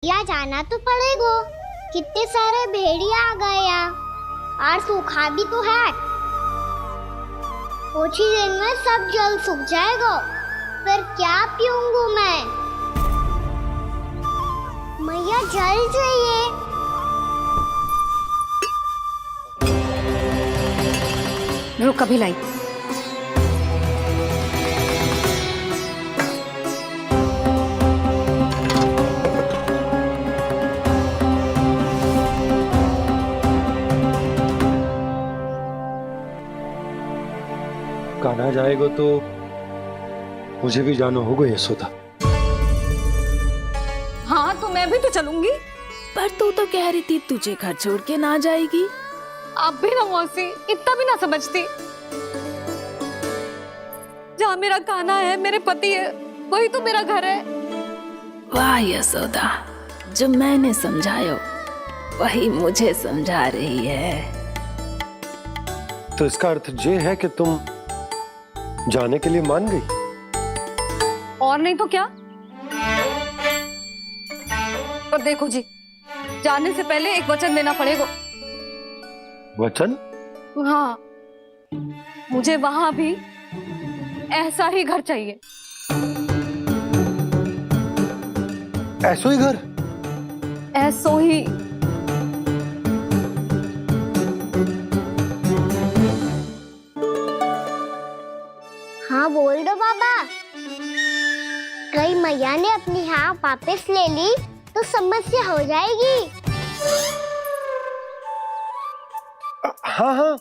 या जाना तो पड़ेगा। कितने सारे भेड़िया आ गए यहाँ और सूखा भी तो है। कुछ ही दिन में सब जल सूख जाएगा, फिर क्या पीऊंगा मैं? मैया जल चाहिए। रुक अभी लाई। कान्हा जाएगा तो मुझे भी जाना होगा यशोदा। हाँ तो मैं भी तो चलूंगी। पर तू तो कह रही थी तुझे घर छोड़ के ना जाएगी। आप भी ना मौसी, इतना भी ना समझती। जहाँ मेरा कान्हा है, मेरे पति है, वही तो मेरा घर है। वाह यशोदा, जो मैंने समझायो वही मुझे समझा रही है। तो इसका अर्थ ये है कि तुम जाने के लिए मान गई? और नहीं तो क्या। और देखो जी, जाने से पहले एक वचन देना पड़ेगा। वचन? हाँ, मुझे वहां भी ऐसा ही घर चाहिए। ऐसो ही घर? ऐसो ही। हाँ बोल दो बाबा। कई मैया ने अपनी हाँ वापस ले ली तो समस्या हो जाएगी। हाँ हाँ,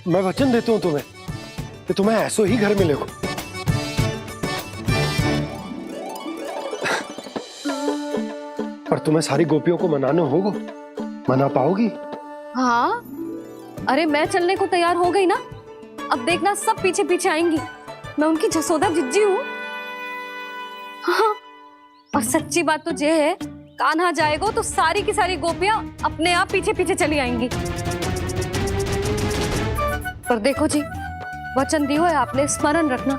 मैं वचन देता हूँ तुम्हें कि तुम्हें ऐसो ही घर मिलेगा। पर तुम्हें सारी गोपियों को मनाना होगा। मना पाओगी? हाँ, अरे मैं चलने को तैयार हो गई ना। अब देखना सब पीछे पीछे आएंगी। मैं उनकी जसोदा जिज्जी हूँ। हाँ, और सच्ची बात तो ये है, कान्हा जाएगा तो सारी की सारी गोपियां अपने आप पीछे पीछे चली आएंगी। पर देखो जी, वचन दियो है आपने, स्मरण रखना।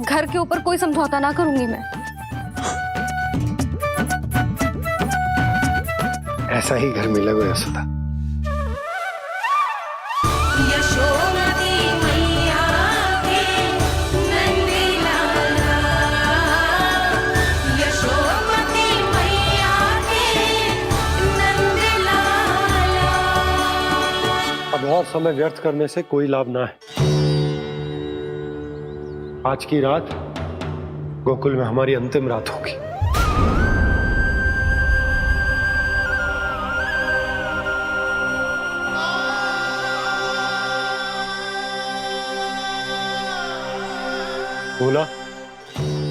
घर के ऊपर कोई समझौता ना करूंगी मैं। ऐसा ही घर मिलेगा यशोदा। अब और समय व्यर्थ करने से कोई लाभ ना है। आज की रात गोकुल में हमारी अंतिम रात होगी। बोला,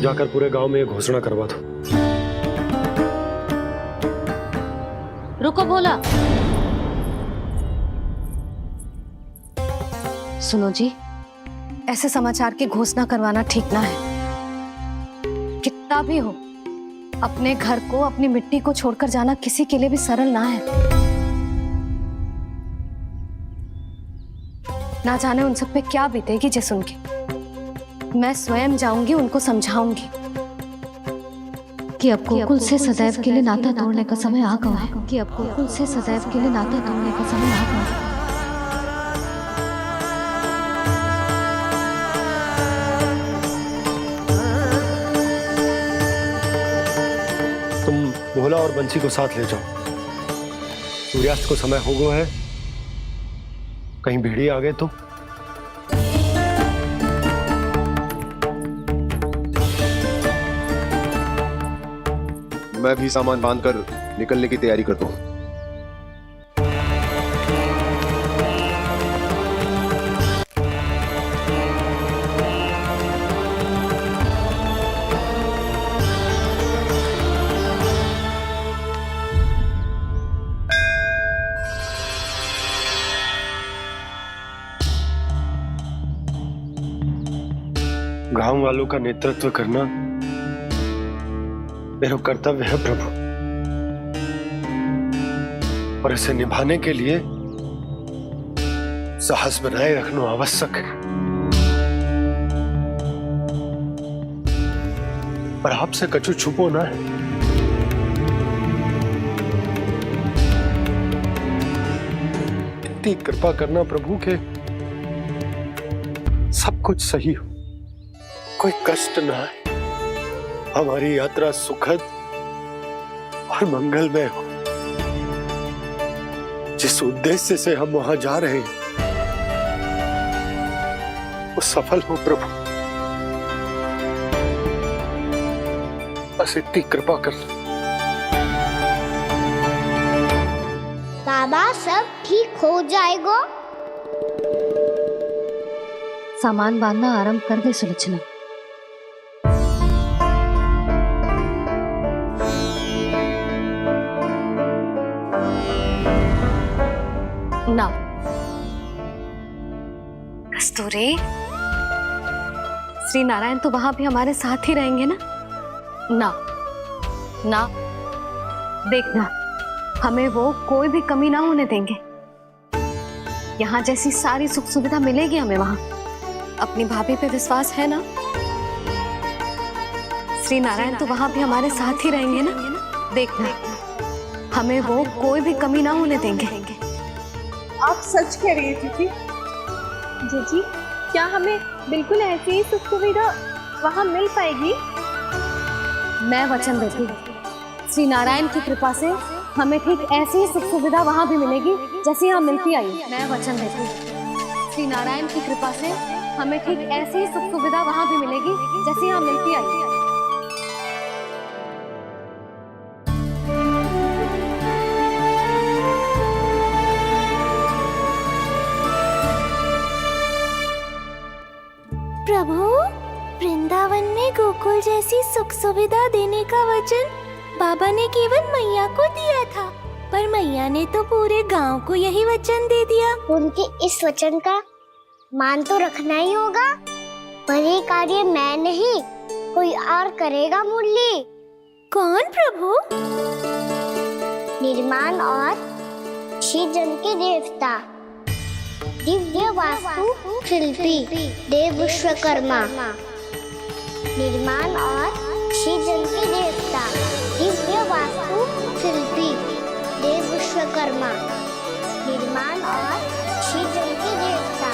जाकर पूरे गांव में ये घोषणा करवा दो। रुको भोला। सुनो जी, ऐसे समाचार की घोषणा करवाना ठीक ना है। कितना भी हो, अपने घर को, अपनी मिट्टी को छोड़कर जाना किसी के लिए भी सरल ना है। ना जाने उन सब पे क्या बीतेगी जे सुन के। मैं स्वयं जाऊंगी, उनको समझाऊंगी कि अब गोकुल से सदैव के लिए नाता तोड़ने का समय आ गया है। कि अब गोकुल से सदैव के लिए नाता तोड़ने का समय आ गया है। तुम भोला और बंसी को साथ ले जाओ। सूर्यास्त को समय हो गया है, कहीं भेड़ी आ गए तो। मैं भी सामान बांधकर निकलने की तैयारी करता हूँ। गांव वालों का नेतृत्व करना मेरा कर्तव्य है प्रभु, और इसे निभाने के लिए साहस बनाए रखना आवश्यक है। पर आपसे कछु छुपो ना है। इतनी कृपा करना प्रभु के सब कुछ सही हो, कोई कष्ट ना आए, हमारी यात्रा सुखद और मंगलमय हो। जिस उद्देश्य से हम वहां जा रहे हैं वो सफल हो प्रभु, बस इतनी कृपा करना। बाबा सब ठीक हो जाएगा। सामान बांधना आरंभ कर दे सुलोचना। ना कस्तूरी, श्री नारायण तो वहां भी हमारे साथ ही रहेंगे ना? ना ना, देखना हमें वो कोई भी कमी ना होने देंगे। यहाँ जैसी सारी सुख सुविधा मिलेगी हमें वहां। अपनी भाभी पे विश्वास है ना? श्री नारायण तो वहां भी हमारे साथ ही रहेंगे ना? देखना हमें वो कोई भी कमी ना होने देंगे। आप सच कह रही है जीजी। जीजी, क्या हमें बिल्कुल ऐसी ही सुख सुविधा वहाँ मिल पाएगी? मैं वचन देती हूँ, श्री नारायण की कृपा से हमें ठीक ऐसी ही सुख सुविधा वहाँ भी मिलेगी जैसी यहाँ मिलती आई। मैं वचन देती हूँ, श्री नारायण की कृपा से हमें ठीक ऐसी ही सुख सुविधा वहाँ भी मिलेगी जैसी यहाँ मिलती आई। प्रभु, वृंदावन में गोकुल जैसी सुख सुविधा देने का वचन बाबा ने केवल मैया को दिया था, पर मैया ने तो पूरे गांव को यही वचन दे दिया। उनके इस वचन का मान तो रखना ही होगा, पर ये कार्य मैं नहीं कोई और करेगा। मुरली कौन प्रभु? निर्माण और सृजन के देवता, दिव्य वास्तु शिल्पी देव विश्वकर्मा। निर्माण और सृजन के देवता, दिव्य वास्तु शिल्पी देव विश्वकर्मा। निर्माण और सृजन के देवता,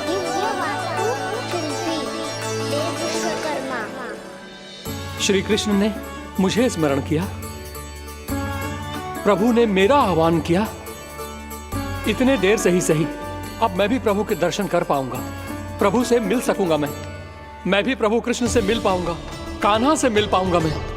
दिव्य वास्तु शिल्पी देव विश्वकर्मा। श्री कृष्ण ने मुझे स्मरण किया, प्रभु ने मेरा आह्वान किया। इतने देर से ही सही, अब मैं भी प्रभु के दर्शन कर पाऊंगा, प्रभु से मिल सकूंगा। मैं भी प्रभु कृष्ण से मिल पाऊंगा, कान्हा से मिल पाऊंगा मैं।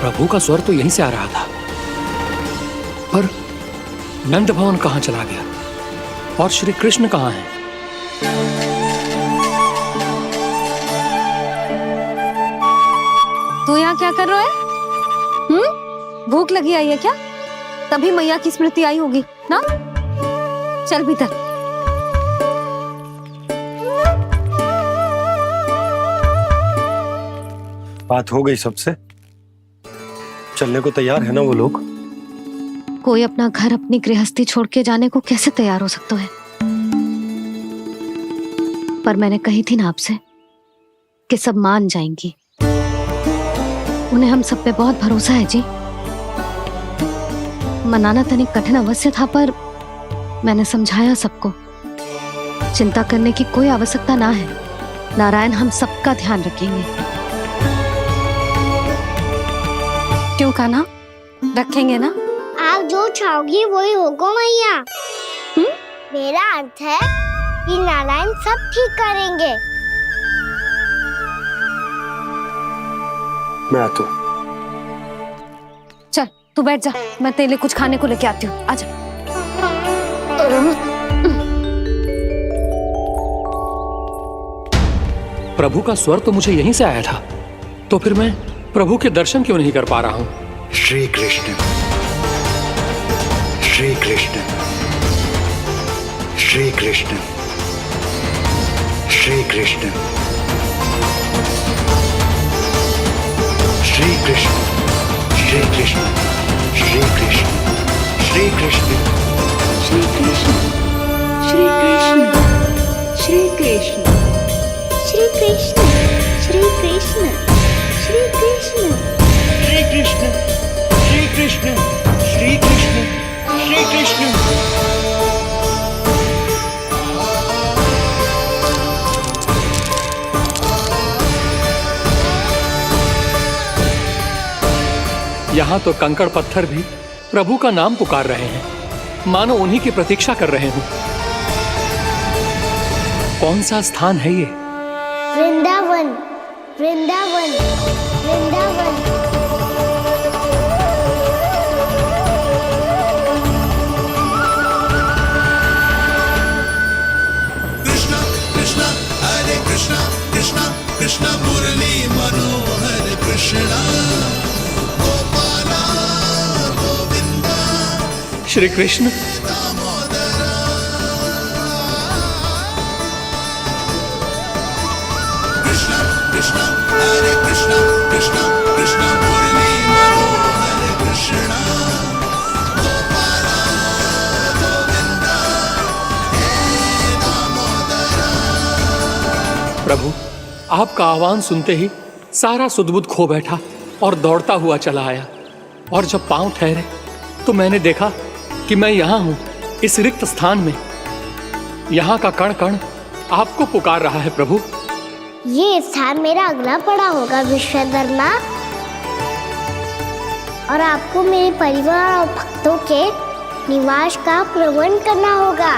प्रभु का स्वर तो यहीं से आ रहा था, पर नंद भवन कहां चला गया और श्री कृष्ण कहां हैं? तू यहाँ क्या कर रहा है? भूख लगी आई है क्या? तभी मैया की स्मृति आई होगी ना? चल भीतर। बात हो गई सबसे? चलने को तैयार है ना वो लोग? कोई अपना घर अपनी गृहस्थी छोड़ के जाने को कैसे तैयार हो सकता है? पर मैंने कही थी ना आपसे कि सब मान जाएंगी। उन्हें हम सब पे बहुत भरोसा है जी। मनाना तनिक कठिन अवश्य था, पर मैंने समझाया सबको। चिंता करने की कोई आवश्यकता ना है। नारायण हम सबका ध्यान रखेंगे। क्यों कान्हा, रखेंगे ना? आप जो चाहोगी वही होगा मैया। मेरा अर्थ है कि नारायण सब ठीक करेंगे। मैं आता हूं। चल तू बैठ जा, मैं तेरे लिए कुछ खाने को लेके आती हूँ। आजा। प्रभु का स्वर तो मुझे यहीं से आया था, तो फिर मैं प्रभु के दर्शन क्यों नहीं कर पा रहा हूँ? श्री कृष्ण, श्री कृष्ण, श्री कृष्ण, श्री कृष्ण, श्री कृष्ण, श्री कृष्ण, श्री कृष्ण, श्री कृष्ण, श्री कृष्ण, श्री कृष्ण, श्री कृष्ण, श्री कृष्ण, श्री कृष्ण, श्री कृष्ण, श्री कृष्ण, श्री कृष्ण, श्री कृष्ण, श्री कृष्ण। यहाँ तो कंकड़ पत्थर भी प्रभु का नाम पुकार रहे हैं, मानो उन्हीं की प्रतीक्षा कर रहे हूँ। कौन सा स्थान है ये? वृंदावन, वृंदावन, वृंदावन। कृष्णा कृष्णा हरे कृष्णा, कृष्णा कृष्णा मुरली मनोहर कृष्णा, गोपाला गोविंदा श्री कृष्ण। कृष्णा कृष्णा हरे कृष्णा, कृष्णा कृष्णा मुरली मनोहर कृष्णा, गोपाला गोविंदा हे दामोदरा। प्रभु आपका आह्वान सुनते ही सारा सुध-बुध खो बैठा और दौड़ता हुआ चला आया। और जब पांव ठहरे तो मैंने देखा कि मैं यहाँ हूँ, इस रिक्त स्थान में। यहाँ का कण कण आपको पुकार रहा है प्रभु। ये स्थान मेरा अगला पड़ा होगा विश्वकर्मा, और आपको मेरे परिवार और भक्तों के निवास का प्रबंध करना होगा।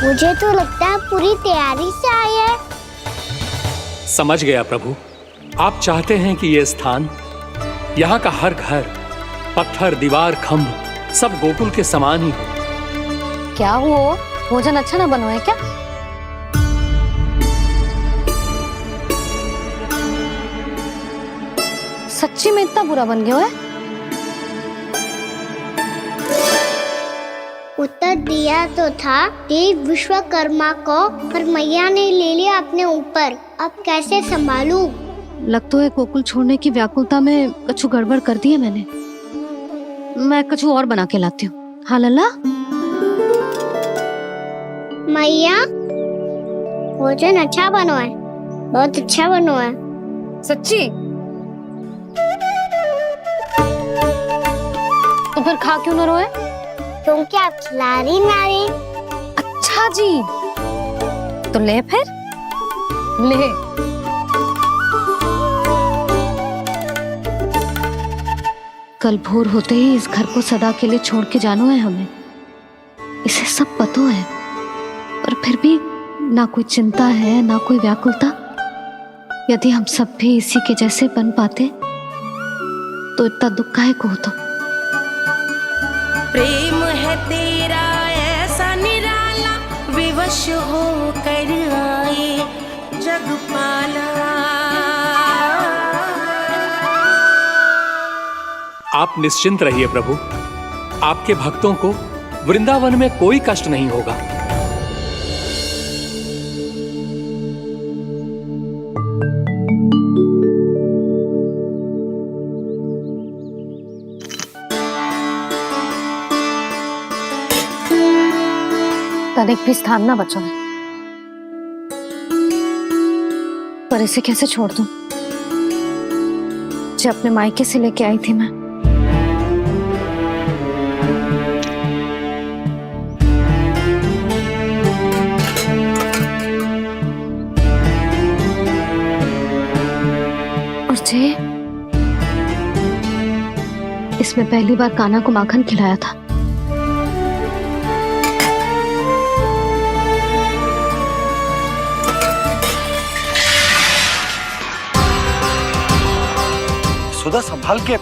मुझे तो लगता है पूरी तैयारी से आए हैं। समझ गया प्रभु, आप चाहते हैं कि ये स्थान, यहाँ का हर घर, पत्थर, दीवार, खम्भ सब गोकुल के समान ही हो। क्या हुआ? भोजन अच्छा ना बनो है क्या? सच्ची में इतना बुरा बन गया है? उत्तर दिया तो था देव विश्वकर्मा को, पर मैया ने ले लिया अपने ऊपर। अब कैसे संभालूं? लग तो है गोकुल छोड़ने की व्याकुलता में कछु गड़बड़ कर दी है मैंने। मैं कछु और बना के लाती हूँ। हाँ लल्ला? मैया, भोजन अच्छा बनो है, बहुत अच्छा बनो है। सच्ची? तो फिर खा क्यों न रोए? क्योंकि आप खिलाड़ी नारी। अच्छा जी, तो ले फिर ले। कल भोर होते ही इस घर को सदा के लिए छोड़ के जाना है हमें। इसे सब पता है, पर फिर भी ना कोई चिंता है ना कोई व्याकुलता। यदि हम सब भी इसी के जैसे बन पाते तो इतना दुख काहे को होता। प्रेम है तेरा ऐसा निराला, विवश हो कर आए जग पाला। आप निश्चिंत रहिए प्रभु, आपके भक्तों को वृंदावन में कोई कष्ट नहीं होगा। तनिक भी स्थान ना बचो, पर इसे कैसे छोड़ दूं जो अपने मायके से लेके आई थी मैं। और जे इसमें पहली बार कान्हा को माखन खिलाया था। सुधा संभाल के।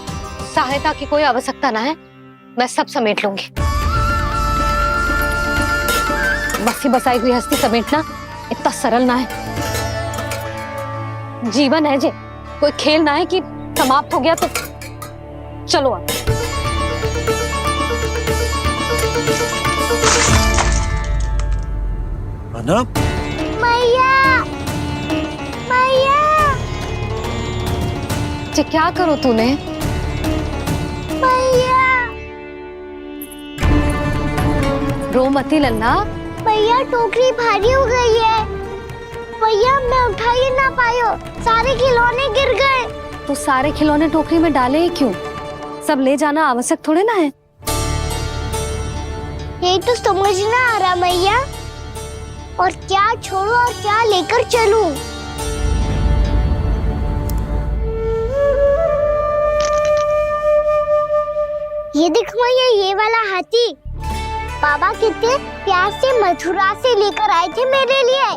सहायता की कोई आवश्यकता ना है, मैं सब समेट लूंगी। बसी बसाई हुई हस्ती समेटना इतना सरल ना है। जीवन है जे, कोई खेल ना है कि समाप्त हो गया तो चलो आप। अनप, मैया मैया। जे क्या करो तूने? मैया रो मती लल्ला। भैया टोकरी भारी हो गई है। भैया मैं उठा ही ना पायो, सारे खिलौने गिर गए। तो सारे खिलौने टोकरी में डाले ही क्यों? सब ले जाना आवश्यक थोड़े ना है। यही तो समझ ना आ रहा मैया, और क्या छोड़ो और क्या लेकर चलूं। ये देखो मैया, ये वाला हाथी बाबा कितने प्यार से मथुरा से लेकर आए थे मेरे लिए।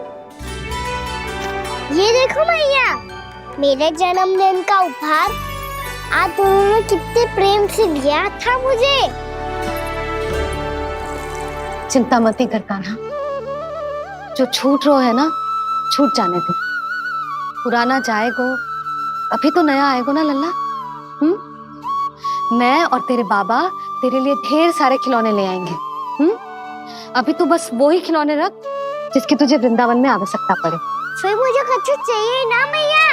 ये देखो मैया, मेरे जन्मदिन का उपहार आज उन्होंने कितने प्रेम से दिया था मुझे। चिंता मती कर कान्हा, जो छूट रो है ना छूट जाने दे। पुराना जाएगो, अभी तो नया आएगो ना लल्ला। मैं और तेरे बाबा तेरे लिए ढेर सारे खिलौने ले आएंगे। अभी तू बस वो ही खिलौने रख जिसकी तुझे वृंदावन में आवश्यकता पड़े। फिर मुझे कुछ चाहिए ना मैया,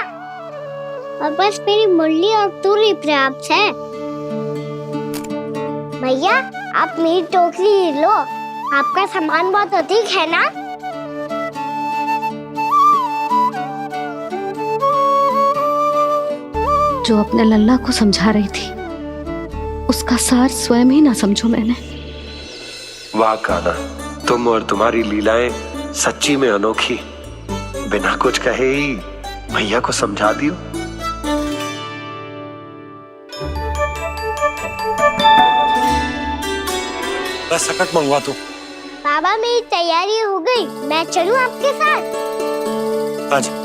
और बस मेरी मुरली और तुरी पर्याप्त है। भैया आप मेरी टोकरी लो, आपका सामान बहुत अधिक है ना। जो अपने लल्ला को समझा रही थी उसका सार स्वयं ही ना समझो मैंने। वाह कान्हा, तुम और तुम्हारी लीलाएं सच्ची में अनोखी। बिना कुछ कहे ही भैया को समझा दियो। बस सकट मंगवा दो। बाबा मेरी तैयारी हो गई, मैं चलूं आपके साथ? आजा।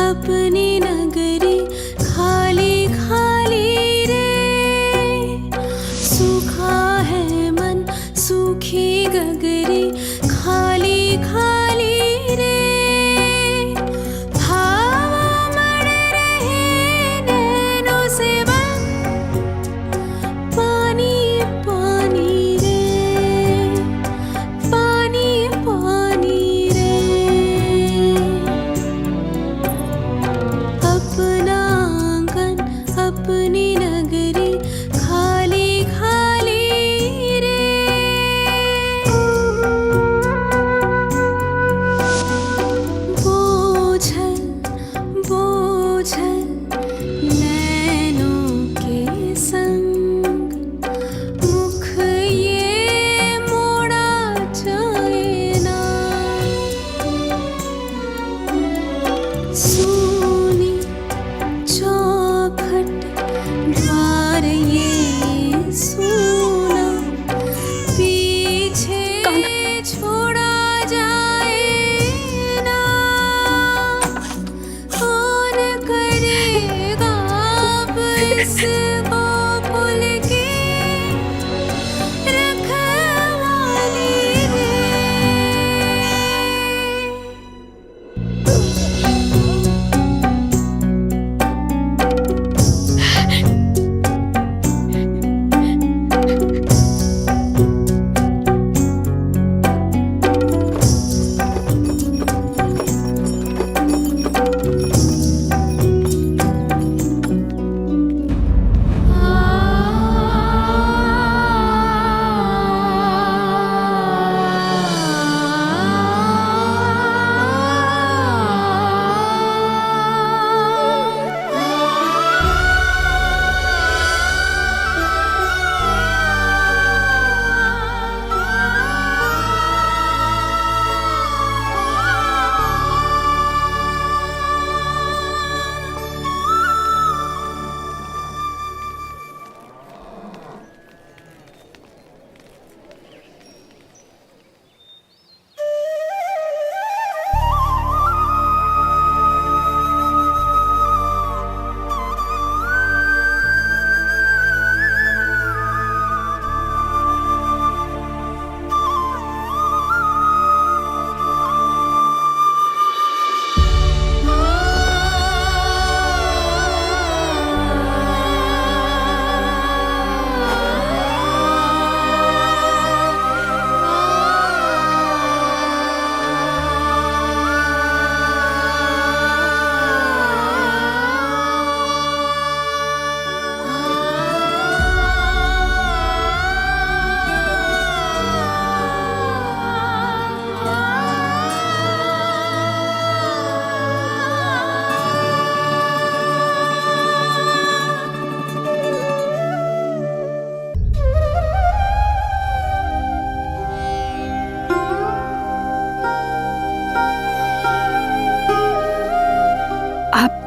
अपनी नगरी खाली खाली रे, सूखा है मन सूखी गगरी खाली खाली रे। भाव मर रहे नैनों से बन पानी पानी रे, पानी पानी रे। अपना आंगन अपनी नगरी खाली खाली रे।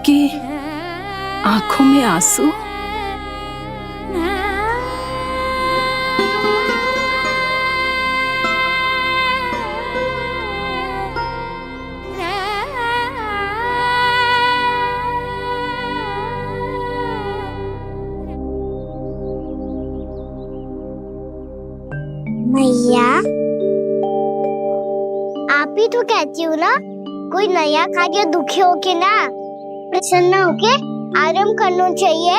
आपकी आंखों में आंसू? मैया, आप ही तो कहती हो ना, कोई नया कार्य दुखी होके ना प्रसन्न होके आराम करना चाहिए।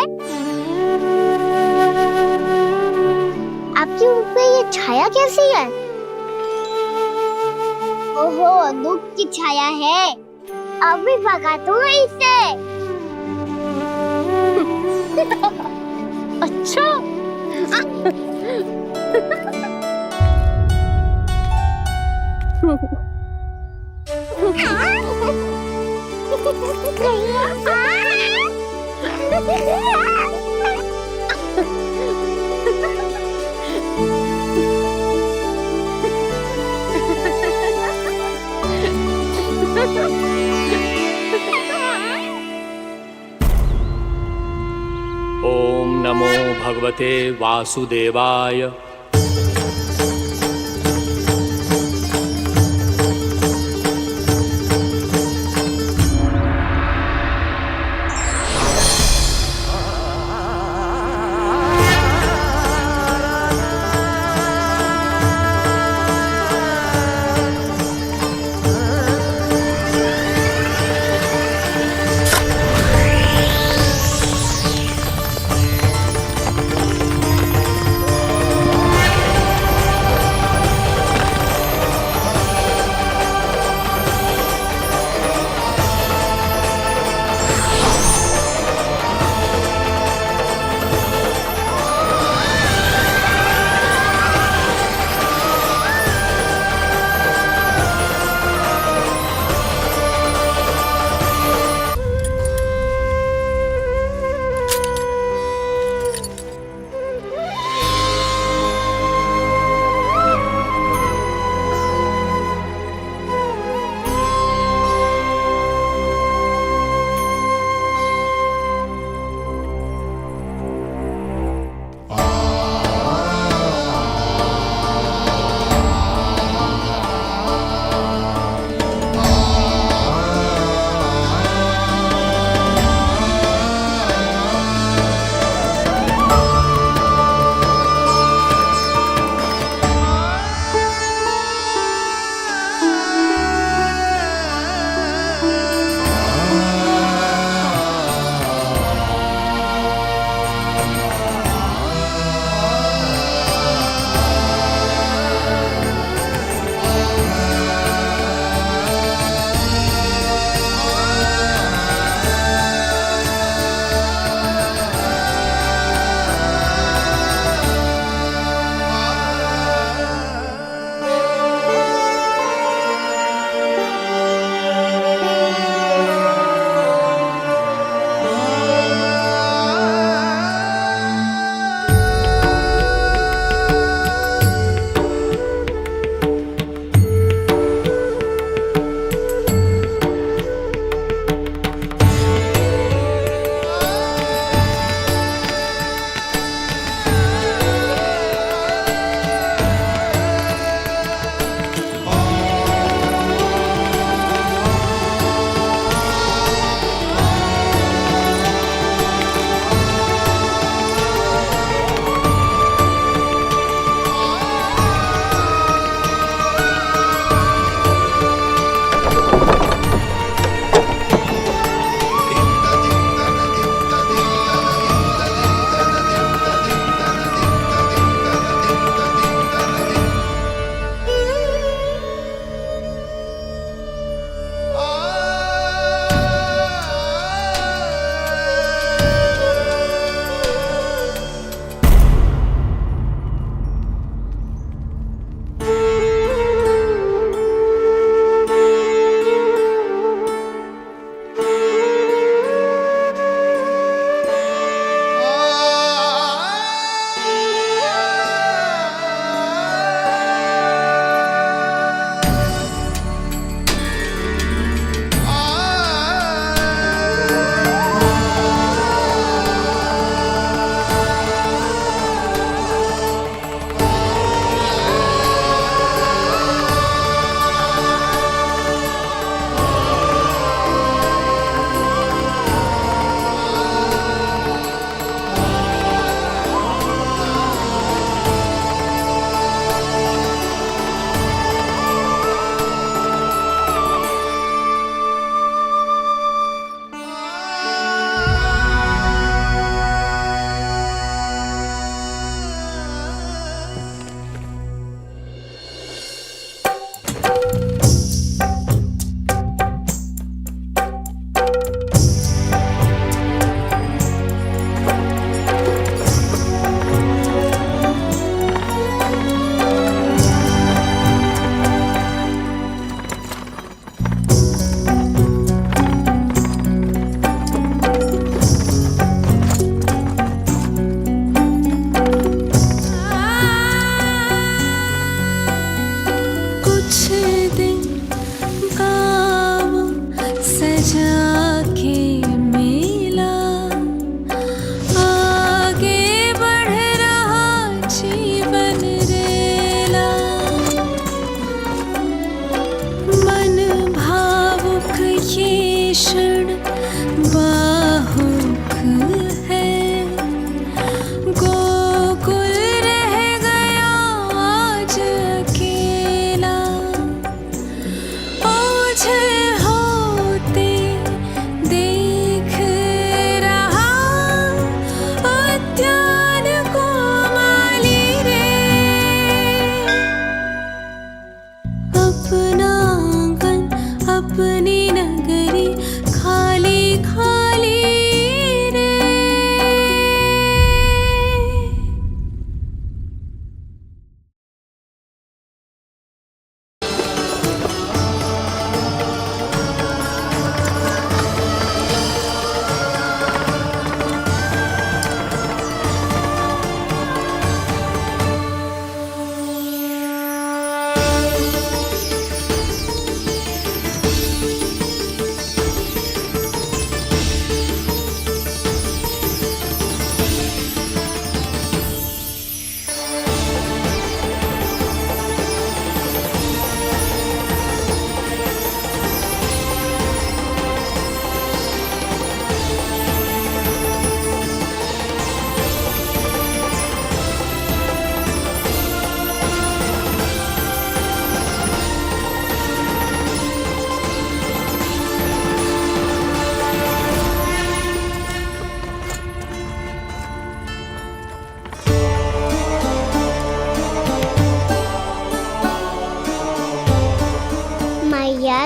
आपकी मुख पे ये छाया कैसी है? ओहो, दुख की छाया है। अभी भगा दो इसे। अच्छा। ओम नमो भगवते वासुदेवाय।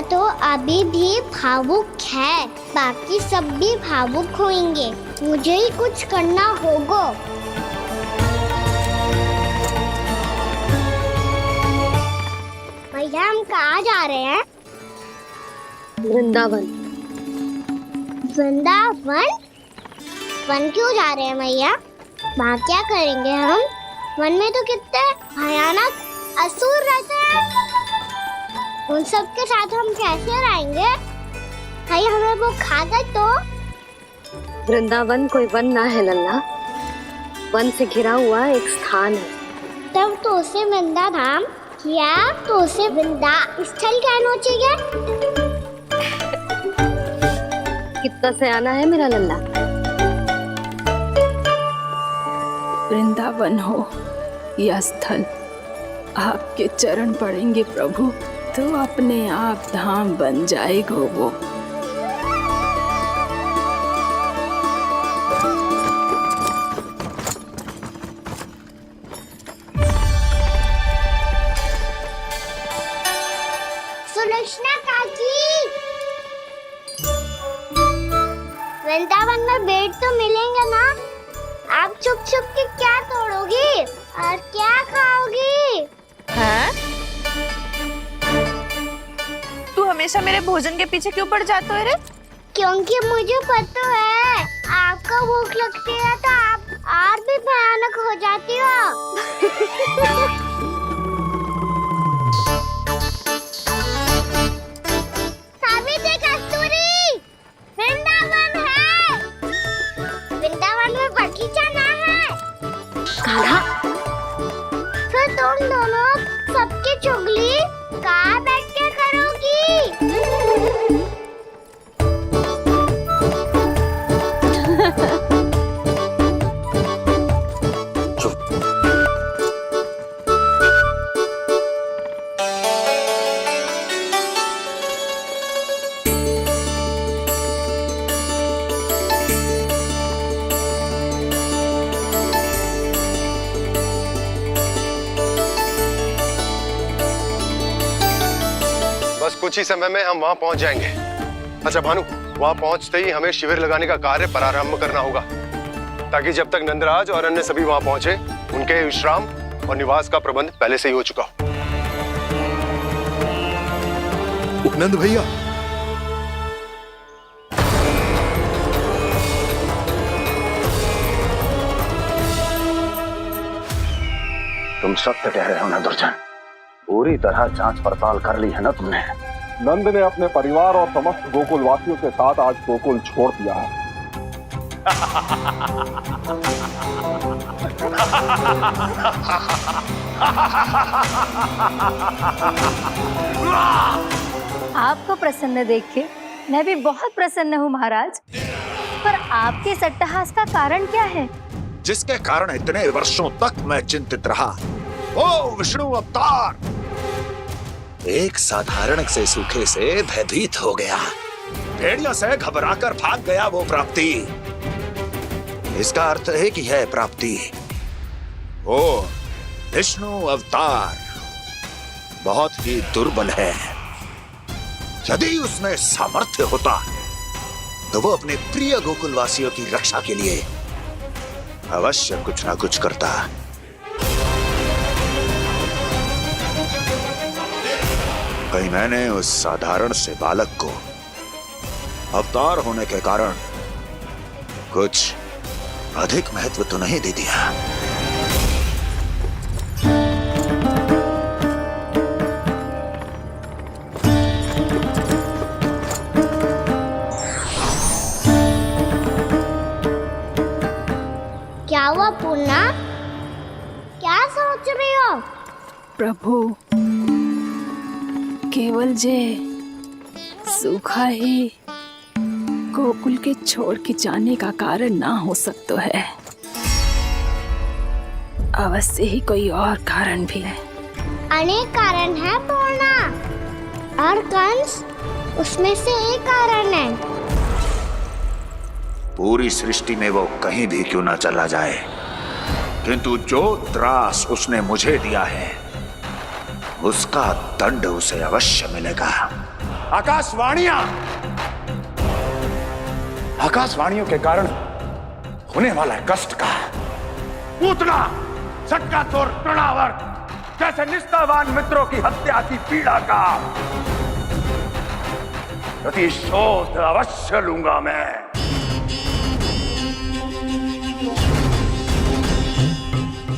मैया तो अभी भी भावुक है, बाकी सब भी भावुक होंगे। मुझे ही कुछ करना होगा। भैया हम कहाँ जा रहे हैं? वृंदावन। वृंदावन? वन क्यों जा रहे हैं भैया? वहाँ क्या करेंगे हम? वन में तो कितने भयानक असुर रहते हैं। उन सब के साथ हम कैसे रहेंगे? कहीं हमें वो खा गए तो? वृंदावन कोई वन ना है लल्ला, वन से घिरा हुआ एक स्थान है। तब तो उसे वृंदा धाम या तो उसे वृंदा स्थल कहना चाहिए। कितना सयाना है मेरा लल्ला। वृंदावन हो या स्थल, आपके चरण पड़ेंगे प्रभु तो अपने आप धाम बन जाएगा वो। सुलक्षणा काकी, वृंदावन में बेट तो मिलेंगे ना? आप छुप छुप के क्या तोड़ोगी और क्या खाओगी? हाँ? तू हमेशा मेरे भोजन के पीछे क्यों पड़ जाता है रे? क्योंकि मुझे पता है आपको भूख लगती है तो आप और भी भयानक हो जाती हो। सावित्री, कस्तूरी, वृंदावन है। वृंदावन में बगीचा ना है। कान्हा, फिर तुम दोनों सबकी चुगली कहाँ बैठ के करोगी? बस कुछ ही समय में हम वहां पहुंच जाएंगे। अच्छा भानु, वहां पहुंचते ही हमें शिविर लगाने का कार्य प्रारंभ करना होगा, ताकि जब तक नंदराज और अन्य सभी वहां पहुंचे उनके विश्राम और निवास का प्रबंध पहले से ही हो चुका हो। नंद भैया, तुम सत्य कह रहे हो ना दुर्जन, पूरी तरह जांच पड़ताल कर ली है ना तुमने? नंद ने अपने परिवार और समस्त गोकुल वासियों के साथ आज गोकुल छोड़ दिया है। आपको प्रसन्न देख के मैं भी बहुत प्रसन्न हूँ महाराज, पर आपके इस अट्टहास का कारण क्या है? जिसके कारण इतने वर्षों तक मैं चिंतित रहा, ओ विष्णु अवतार, एक साधारण से सूखे से भयभीत हो गया, भेड़ियों से घबराकर भाग गया वो प्राप्ति। इसका अर्थ है कि यह प्राप्ति ओ विष्णु अवतार बहुत ही दुर्बल है। यदि उसमें सामर्थ्य होता तो वो अपने प्रिय गोकुलवासियों की रक्षा के लिए अवश्य कुछ ना कुछ करता। कहीं मैंने उस साधारण से बालक को अवतार होने के कारण कुछ अधिक महत्व तो नहीं दे दिया? क्या हुआ पूर्णा? क्या सोच रही हो? प्रभु, केवल जे सूखा ही गोकुल के छोड़ के जाने का कारण ना हो सकता है, अवश्य ही कोई और कारण भी है। अनेक कारण है पूर्णा, और कंस उसमें से एक कारण है। पूरी सृष्टि में वो कहीं भी क्यों ना चला जाए, किंतु जो त्रास उसने मुझे दिया है उसका दंड उसे अवश्य मिलेगा। आकाशवाणियों के कारण होने वाला है कष्ट का। पूतना, सटका चोर तृणावर जैसे निष्ठावान मित्रों की हत्या की पीड़ा का प्रतिशोध अवश्य लूंगा मैं।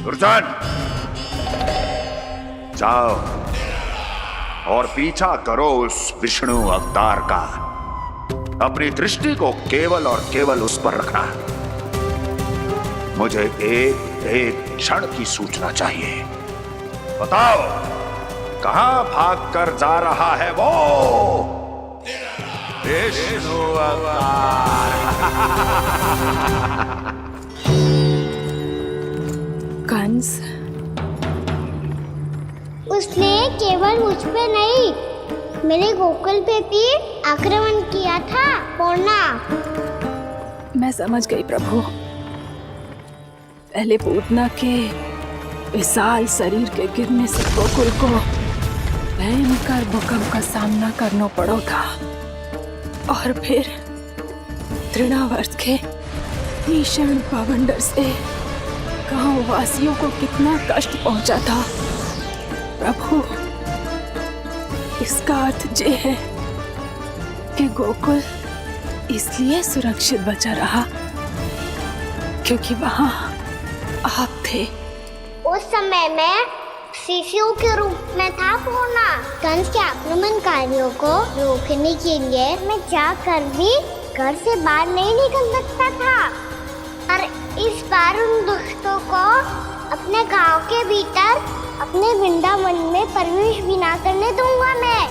दुर्जन, जाओ और पीछा करो उस विष्णु अवतार का। अपनी दृष्टि को केवल और केवल उस पर रखना। मुझे एक एक क्षण की सूचना चाहिए। बताओ, कहां भागकर जा रहा है वो विष्णु अवतार? कंस, उसने केवल मुझ पे नहीं, मेरे गोकुल पे भी आक्रमण किया था। पूर्णा, मैं समझ गई प्रभु। पहले पूतना के विशाल शरीर के गिरने से गोकुल को भयंकर भूकंप का सामना करना पड़ा था, और फिर तृणावर्त के भीषण पावंडर से गांव वासियों को कितना कष्ट पहुंचा था। प्रभु, इसका अर्थ ये है कि गोकुल इसलिए सुरक्षित बचा रहा क्योंकि वहां आप थे। उस समय मैं शिशु के रूप में था पूर्णा। कंस के आक्रमणकारियों को रोकने के लिए मैं जाकर भी घर से बाहर नहीं निकल सकता था, और इस बार उन दुष्टों को अपने गांव के भीतर, अपने वृंदावन में प्रवेश भी ना करने दूंगा मैं।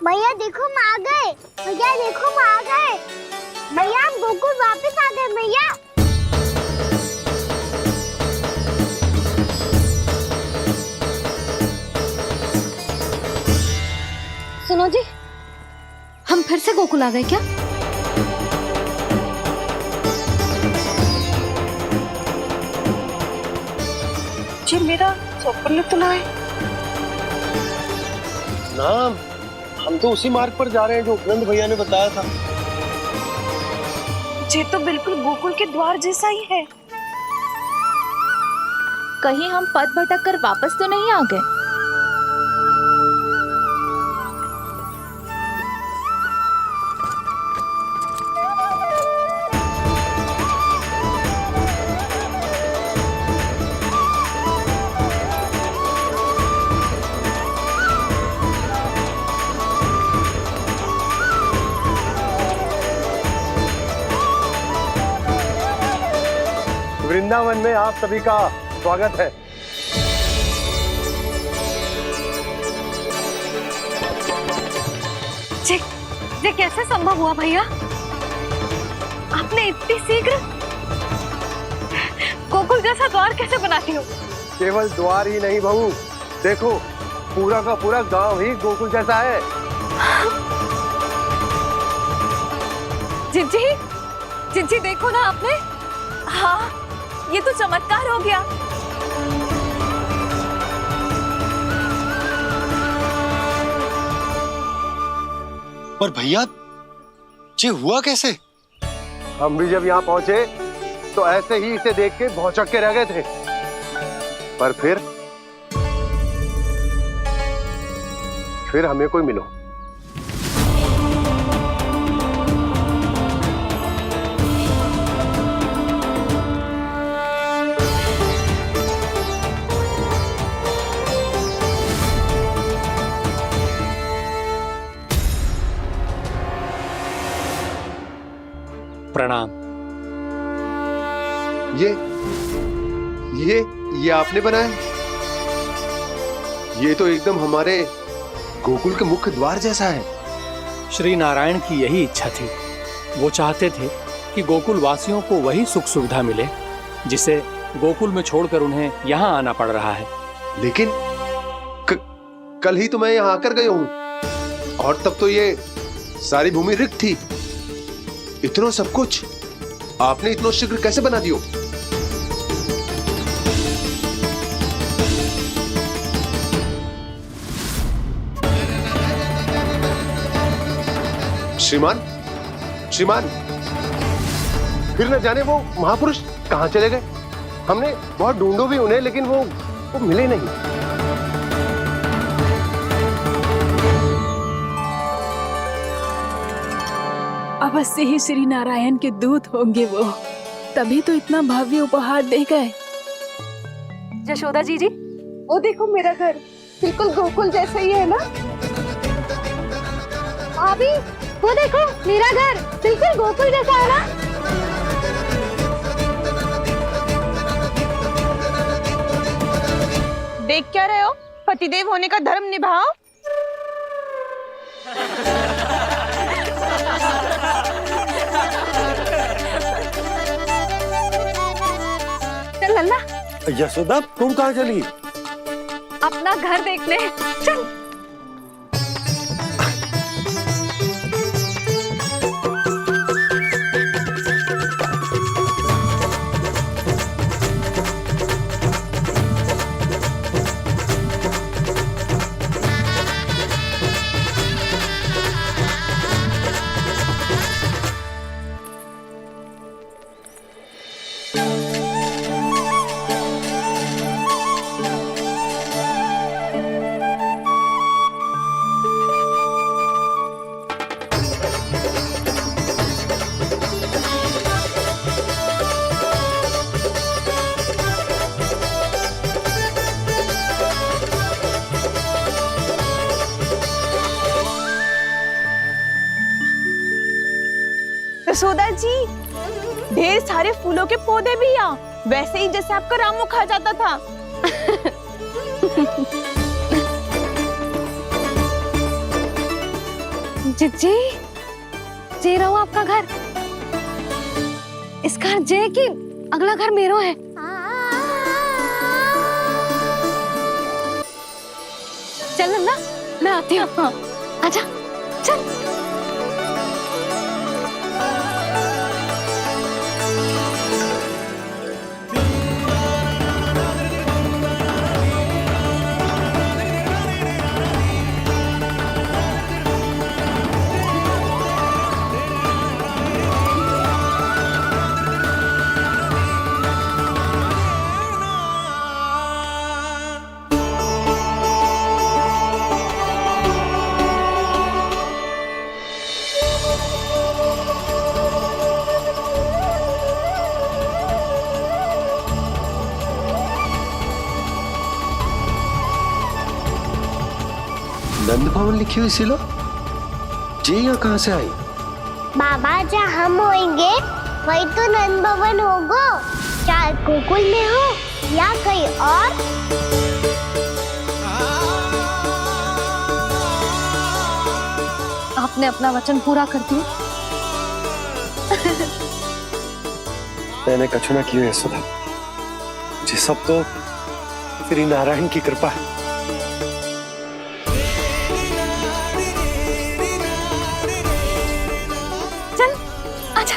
भैया देखो हम आ गए। भैया देखो हम आ गए। भैया हम गोकुल वापस आ गए। भैया सुनो जी, हम फिर से गोकुल आ गए क्या? जी मेरा स्वप्न तो ना है। ना, हम तो उसी मार्ग पर जा रहे हैं जो उपनंद भैया ने बताया था। ये तो बिल्कुल गोकुल के द्वार जैसा ही है। कहीं हम पथ भटक कर वापस तो नहीं आ गए? वृंदावन में आप सभी का स्वागत है। ये कैसे संभव हुआ भैया? आपने इतनी शीघ्र गोकुल जैसा द्वार कैसे बनाती हो? केवल द्वार ही नहीं बहू, देखो पूरा का पूरा गांव ही गोकुल जैसा है। जिज्जी, जिज्जी देखो ना आपने। हाँ, ये तो चमत्कार हो गया। पर भैया, ये हुआ कैसे? हम भी जब यहाँ पहुंचे तो ऐसे ही इसे देख के भौचक के रह गए थे, पर फिर हमें कोई मिलो। प्रणाम। ये आपने बनाया? ये तो एकदम हमारे गोकुल के मुख्य द्वार जैसा है। श्री नारायण की यही इच्छा थी। वो चाहते थे कि गोकुल वासियों को वही सुख सुविधा मिले जिसे गोकुल में छोड़कर उन्हें यहाँ आना पड़ रहा है। लेकिन कल ही तो मैं यहाँ आकर गया हूँ और तब तो ये सारी भूमि रिक्त थी। इतना सब कुछ आपने इतना शीघ्र कैसे बना दियो? श्रीमान, श्रीमान, फिर न जाने वो महापुरुष कहां चले गए। हमने बहुत ढूंढो भी उन्हें, लेकिन वो मिले नहीं। अवश्य ही श्री नारायण के दूत होंगे वो, तभी तो इतना भव्य उपहार दे गए। यशोदा जी वो देखो मेरा घर बिल्कुल गोकुल जैसा ही है ना। भाभी वो देखो मेरा घर बिल्कुल गोकुल जैसा है ना। देख क्या रहे हो, पतिदेव होने का धर्म निभाओ। चल लल्ला, यशोदा तुम कहाँ चली? अपना घर देखने चल। यशोदा जी, ढेर सारे फूलों के पौधे भी यहाँ, वैसे ही जैसे आपका रामू खा जाता था। जिज्जी, जे रहो आपका घर। इस घर जे की अगला घर मेरो है। चल लल्ला, मैं आती हूँ। आजा, चल। नंद भवन लिखी हुई सिलो, जी यहाँ कहाँ से आई? बाबा जहाँ हम होंगे वही तो नंद भवन होगा। चाहे गोकुल में हो या कहीं और। आपने अपना वचन पूरा कर दिया। मैंने कछु ना किया है सुधा, ये सब तो श्री नारायण की कृपा है। चल, आजा।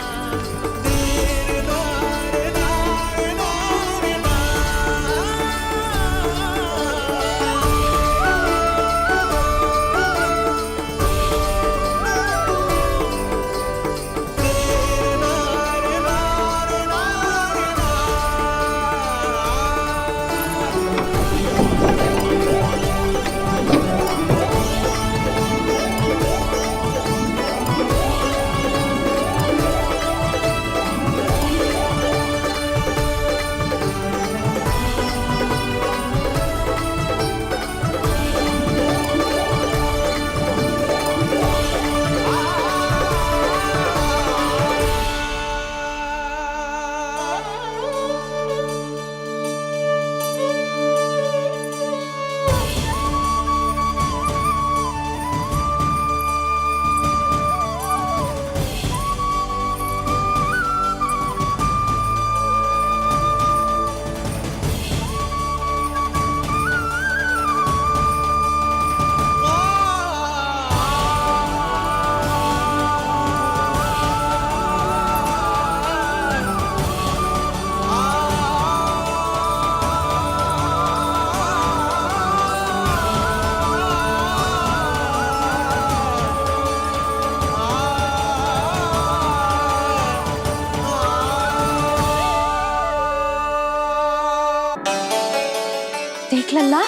लल्ला,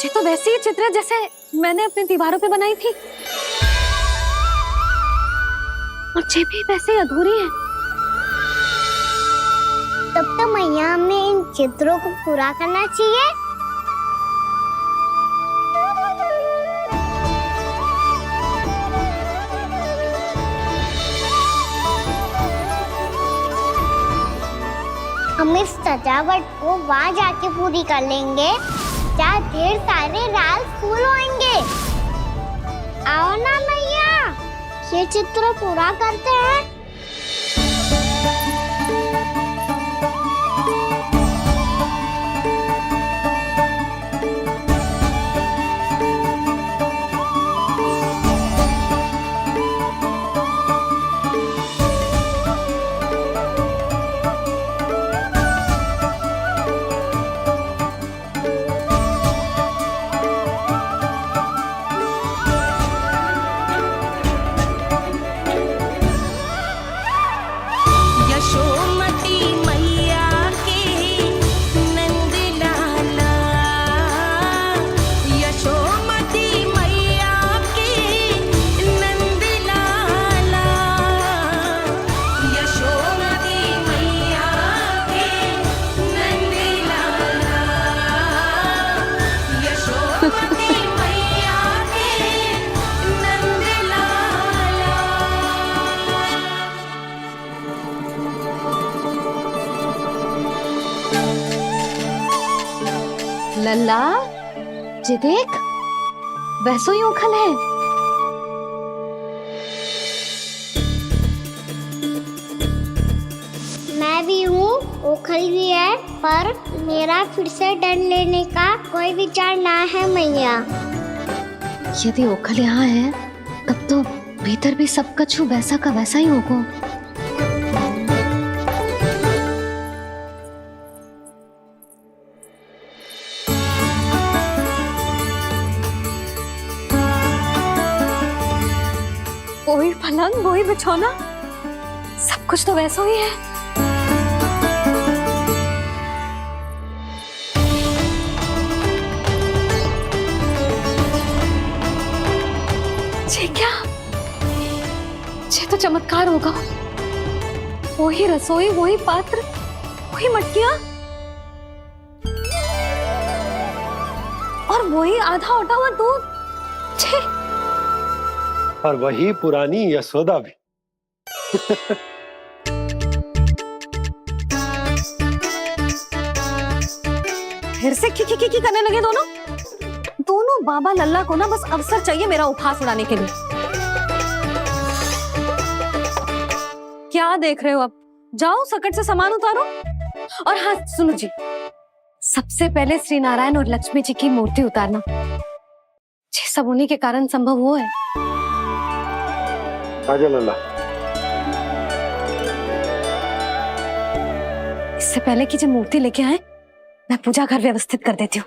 ये तो वैसी ही चित्र है जैसे मैंने अपनी दीवारों पे बनाई थी, और ये भी वैसे ही अधूरी है। तब तो मैया हमें इन चित्रों को पूरा करना चाहिए। हम इस सजावट को वहाँ जाके पूरी कर लेंगे जहाँ ढेर सारे लाल फूल होंगे। आओ ना मैया, ये चित्र पूरा करते हैं। लल्ला, ये देख, वैसो ही उखल है। मैं भी हूँ, उखल भी है, पर मेरा फिर से डर लेने का कोई विचार ना है मैया। यदि ओखल यहाँ है, तब तो भीतर भी सब कछु वैसा का वैसा ही होगा। वही पलंग, वही बिछौना, सब कुछ तो वैसा ही है। ये क्या? ये तो चमत्कार होगा। वही रसोई, वही पात्र, वही मटकियां, और वही आधा उठा हुआ दूध। छे, और वही पुरानी यशोदा भी। फिर से की करने लगे दोनों बाबा लल्ला को ना बस अवसर चाहिए मेरा उपहास उड़ाने के लिए। क्या देख रहे हो? अब जाओ, सकट से सामान उतारो। और हाँ सुनो जी, सबसे पहले श्री नारायण और लक्ष्मी जी की मूर्ति उतारना। ये सब उन्हीं के कारण संभव हुआ है। आजा लल्ला। इससे पहले कि जो मूर्ति लेके आए, मैं पूजा घर व्यवस्थित कर देती हूँ।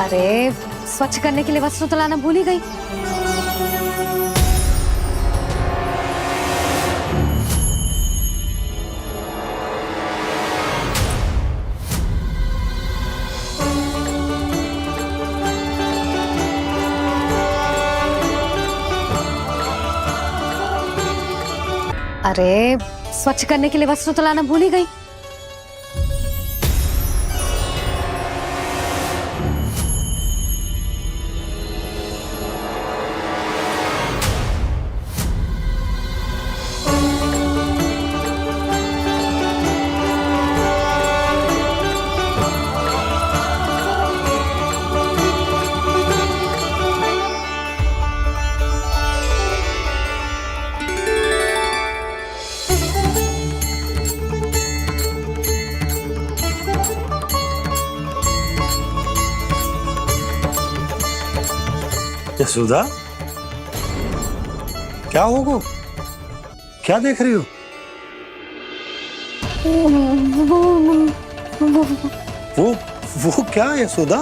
अरे, स्वच्छ करने के लिए वस्त्र तो लाना भूल ही गई। अरे, स्वच्छ करने के लिए वस्त्र तो लाना भूल ही गई। यशोदा, क्या होगा? क्या देख रही हो? वो क्या यशोदा?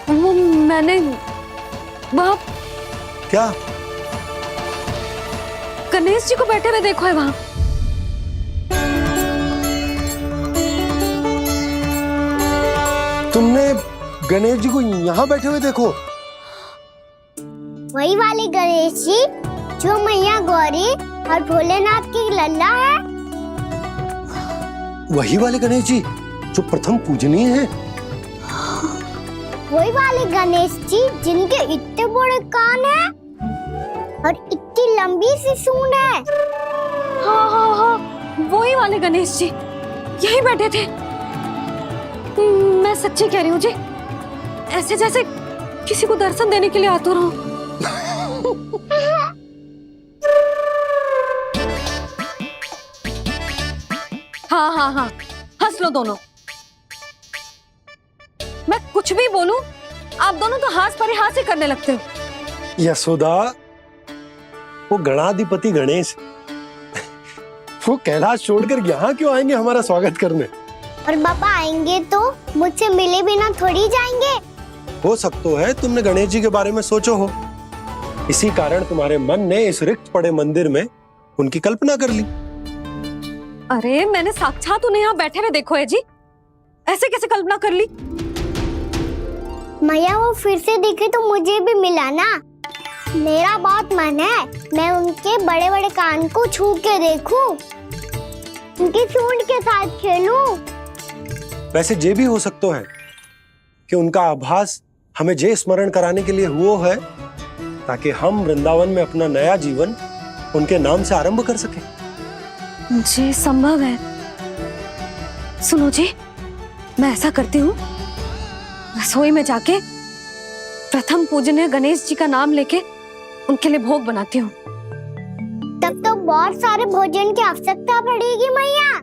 वो मैंने वहाँ क्या? गणेश जी को बैठे हुए देखो है वहाँ। तुमने गणेश जी को यहाँ बैठे हुए देखो? वही वाले गणेश जी जो मैया गौरी और भोलेनाथ की लल्ला है। वही वाले गणेश जी जो प्रथम पूजनीय हैं? वही वाले गणेश जी जिनके इतने बड़े कान हैं और इतनी लंबी सी सूंड है। हाँ हाँ हाँ, वही वाले गणेश जी यही बैठे थे। मैं सच्ची कह रही हूँ जी, ऐसे जैसे किसी को दर्शन देने के लिए आतुर हूँ। हाँ हाँ हाँ, हंस लो दोनों। मैं कुछ भी बोलूं, आप दोनों तो हाथ पर ही हाथ ही करने लगते हो। यशोदा, वो गणाधिपति गणेश वो कैलाश छोड़कर यहाँ क्यों आएंगे हमारा स्वागत करने? और बाबा आएंगे तो मुझसे मिले बिना थोड़ी जाएंगे। हो सकता है तुमने गणेश जी के बारे में सोचो हो, इसी कारण तुम्हारे मन ने इस रिक्त पड़े मंदिर में उनकी कल्पना कर ली। अरे मैंने साक्षात उन्हें यहाँ बैठे हुए देखो है जी, ऐसे कैसे कल्पना कर ली? मैया वो फिर से दिखे तो मुझे भी मिला ना। मेरा बहुत मन है मैं उनके बड़े बड़े कान को छू के देखूं, उनकी सूंड के साथ खेलूं। वैसे ये भी हो सकता है कि उनका आभास हमें जे स्मरण कराने के लिए हुआ है ताकि हम वृंदावन में अपना नया जीवन उनके नाम से आरंभ कर सके। जी संभव है। सुनो जी, मैं ऐसा करती हूँ, रसोई में जाके प्रथम पूजनीय गणेश जी का नाम लेके उनके लिए भोग बनाती हूँ। तब तो बहुत सारे भोजन की आवश्यकता पड़ेगी मैया,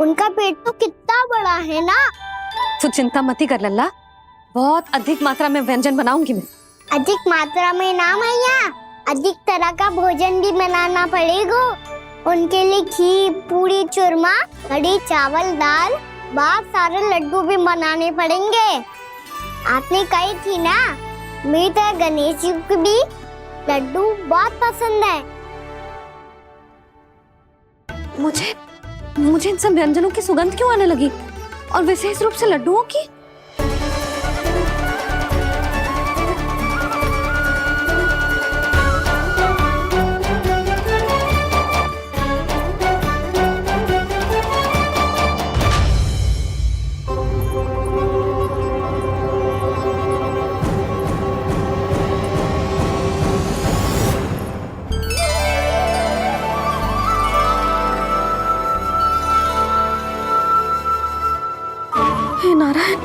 उनका पेट तो कितना बड़ा है ना। तू चिंता मत कर लल्ला, बहुत अधिक मात्रा में व्यंजन बनाऊंगी मैं। अधिक मात्रा में ना मैया, अधिक तरह का भोजन भी बनाना पड़ेगा। उनके लिए खीर, पूरी, चूरमा, कढ़ी, चावल, दाल, बहुत सारे लड्डू भी बनाने पड़ेंगे। आपने कही थी ना, मेरी तरह गणेश जी को भी लड्डू बहुत पसंद है। मुझे इन सब व्यंजनों की सुगंध क्यों आने लगी, और विशेष रूप से लड्डुओं की? हे नारायण,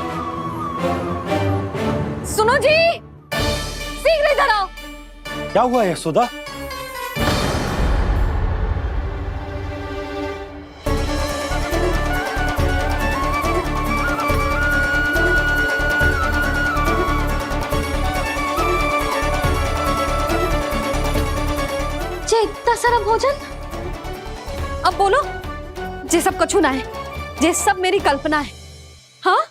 सुनो जी, शीघ्र इधर आओ। क्या हुआ यशोदा? जे इतना सारा भोजन, अब बोलो, जे सब कछु ना है, जे सब मेरी कल्पना है। हाँ,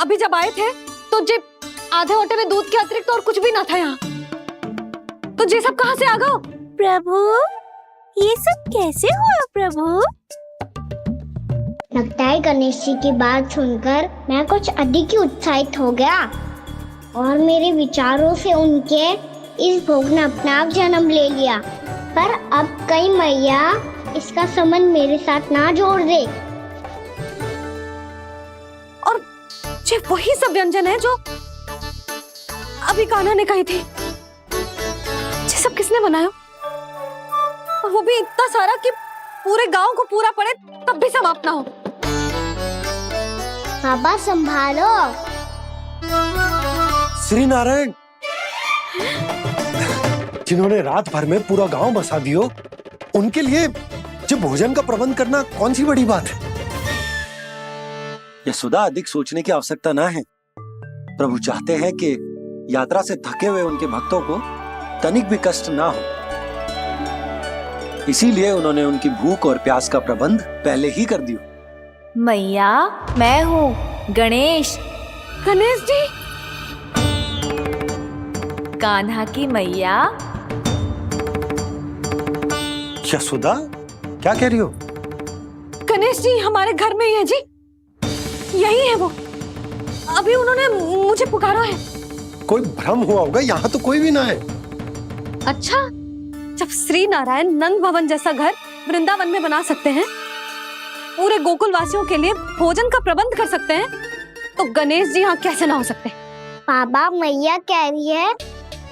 अभी जब आए थे तो जे आधे ओटे में दूध के अतिरिक्त और कुछ भी ना था यहाँ, तो जे सब कहाँ से आ गए? प्रभु, ये सब कैसे हुआ प्रभु? लगता है गणेश जी की बात सुनकर मैं कुछ अधिक ही उत्साहित हो गया और मेरे विचारों से उनके इस भोग ने अपना आप जन्म ले लिया। पर अब कहीं मैया इसका संबंध मेरे साथ ना जोड़ दे। और ये वही सब व्यंजन है जो अभी कान्हा ने कही थी। ये सब किसने बनाया? और वो भी इतना सारा कि पूरे गांव को पूरा पड़े तब भी समाप्त ना हो। बाबा संभालो। श्री नारायण, जिन्होंने रात भर में पूरा गांव बसा दियो, उनके लिए जो भोजन का प्रबंध करना कौन सी बड़ी बात है? यशोदा, अधिक सोचने की आवश्यकता ना है। प्रभु चाहते हैं कि यात्रा से थके हुए उनके भक्तों को तनिक भी कष्ट ना हो, इसीलिए उन्होंने उनकी भूख और प्यास का प्रबंध पहले ही कर दिया। मैया, मैं हूँ गणेश, गणेश जी, कान्हा की मैया। यशोदा, क्या कह रही हो? गणेश जी हमारे घर में ही है जी, यही है वो। अभी उन्होंने मुझे पुकारा है। कोई भ्रम हुआ होगा, यहाँ तो कोई भी ना है। अच्छा, जब श्री नारायण नंद भवन जैसा घर वृंदावन में बना सकते हैं, पूरे गोकुल वासियों के लिए भोजन का प्रबंध कर सकते हैं, तो गणेश जी यहाँ कैसे ना हो सकते? बाबा, मैया कह रही है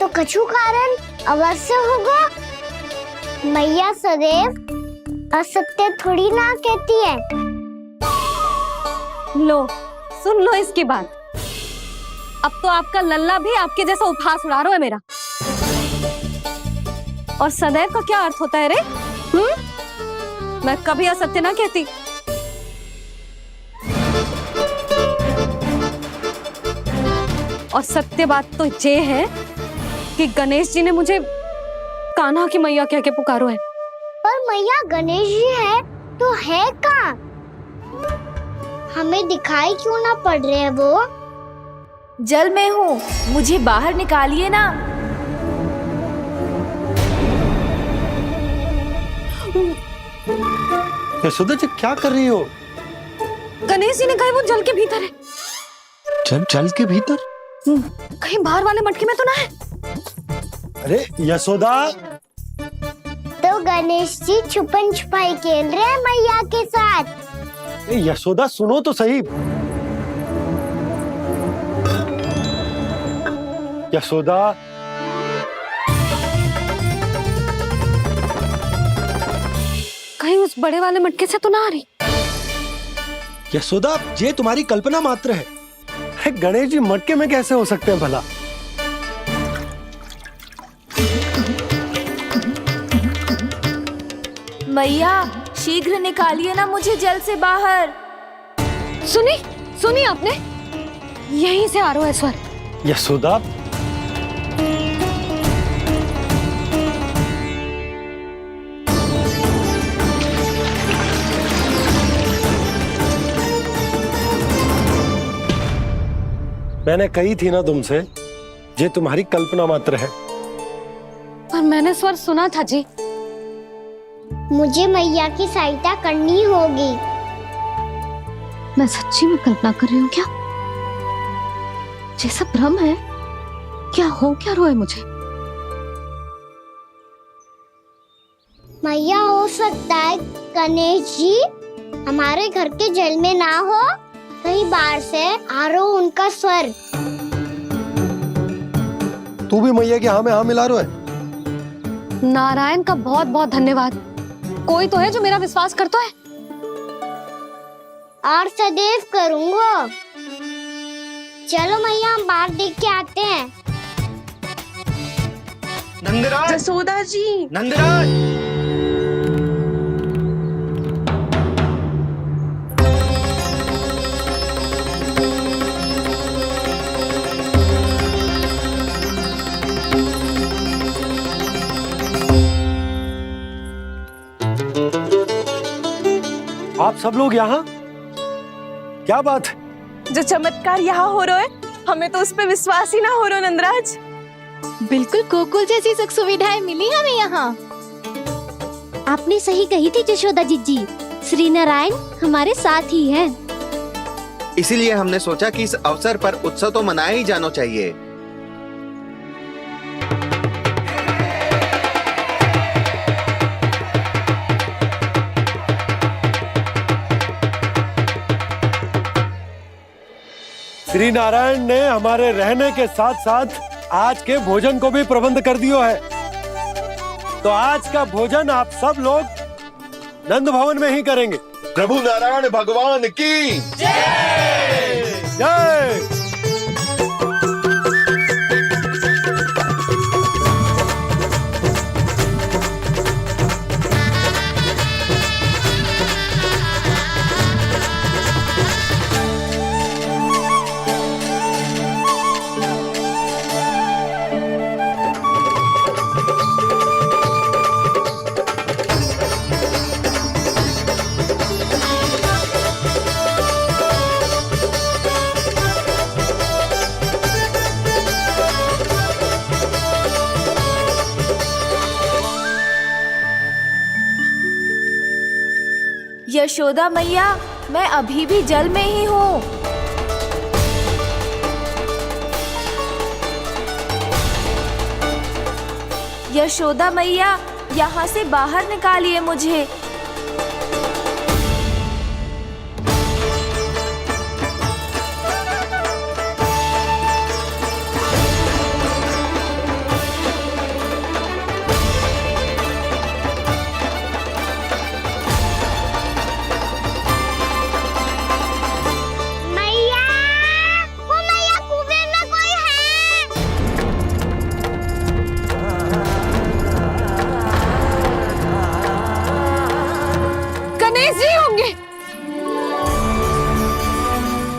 तो कछु कारण अवश्य होगा। मैया सदैव असत्य थोड़ी ना कहती है। लो, सुन लो इसकी बात। अब तो आपका लल्ला भी आपके जैसा उपहास उड़ा रहा है मेरा। और सदैव का क्या अर्थ होता है रे? मैं कभी असत्य ना कहती। और सत्य बात तो ये है कि गणेश जी ने मुझे कान्हा की मैया कह के पुकारो है। पर मैया गणेश जी है तो है कहाँ? हमें दिखाई क्यों ना पड़ रहे हैं वो? जल में हूँ, मुझे बाहर निकालिए ना। यशोदा जी, क्या कर रही हो? गणेश जी ने कहा वो जल के भीतर है। जल के भीतर? कहीं बाहर वाले मटके में तो ना है? अरे यशोदा! तो गणेश जी छुपन छुपाई खेल रहे हैं मैया के साथ। यशोदा, सुनो तो सही। यशोदा, कहीं उस बड़े वाले मटके से तो ना आ रही? यशोदा, ये तुम्हारी कल्पना मात्र है। गणेश जी मटके में कैसे हो सकते हैं भला? मैया, शीघ्र निकालिए ना मुझे जल से बाहर। सुनी आपने? यहीं से आ रहा है स्वर। यशोदा, मैंने कही थी ना तुमसे, ये तुम्हारी कल्पना मात्र है। पर मैंने स्वर सुना था जी। मुझे मैया की सहायता करनी होगी। मैं सच्ची में कल्पना कर रही हूँ क्या? जैसा भ्रम है क्या? हो क्या रहा है मुझे? मैया, हो सकता है गणेश जी हमारे घर के जल में ना हो, कहीं बाहर से आ रहा हो उनका स्वर। तू भी मैया के हाँ में हाँ मिला रहा है। नारायण का बहुत बहुत धन्यवाद। कोई तो है जो मेरा विश्वास करता है। और सदैव करूंगा। चलो मैया, हम बाहर देख के आते हैं। नंदराज, जसोदा जी, नंदराज! आप सब लोग यहाँ? क्या बात है? जो चमत्कार यहाँ हो रहा है, हमें तो उस पे विश्वास ही ना हो रहा नंदराज। बिल्कुल गोकुल जैसी सुख सुविधाएं मिली हमें यहाँ। आपने सही कही थी जशोदा जीजी, श्री नारायण हमारे साथ ही हैं। इसीलिए हमने सोचा कि इस अवसर पर उत्सव तो मनाया ही जाना चाहिए। श्री नारायण ने हमारे रहने के साथ साथ आज के भोजन को भी प्रबंध कर दियो है। तो आज का भोजन आप सब लोग नंद भवन में ही करेंगे। प्रभु नारायण भगवान की जय जय। यशोदा मैया, मैं अभी भी जल में ही हूँ। यशोदा मैया, यहाँ से बाहर निकालिए मुझे।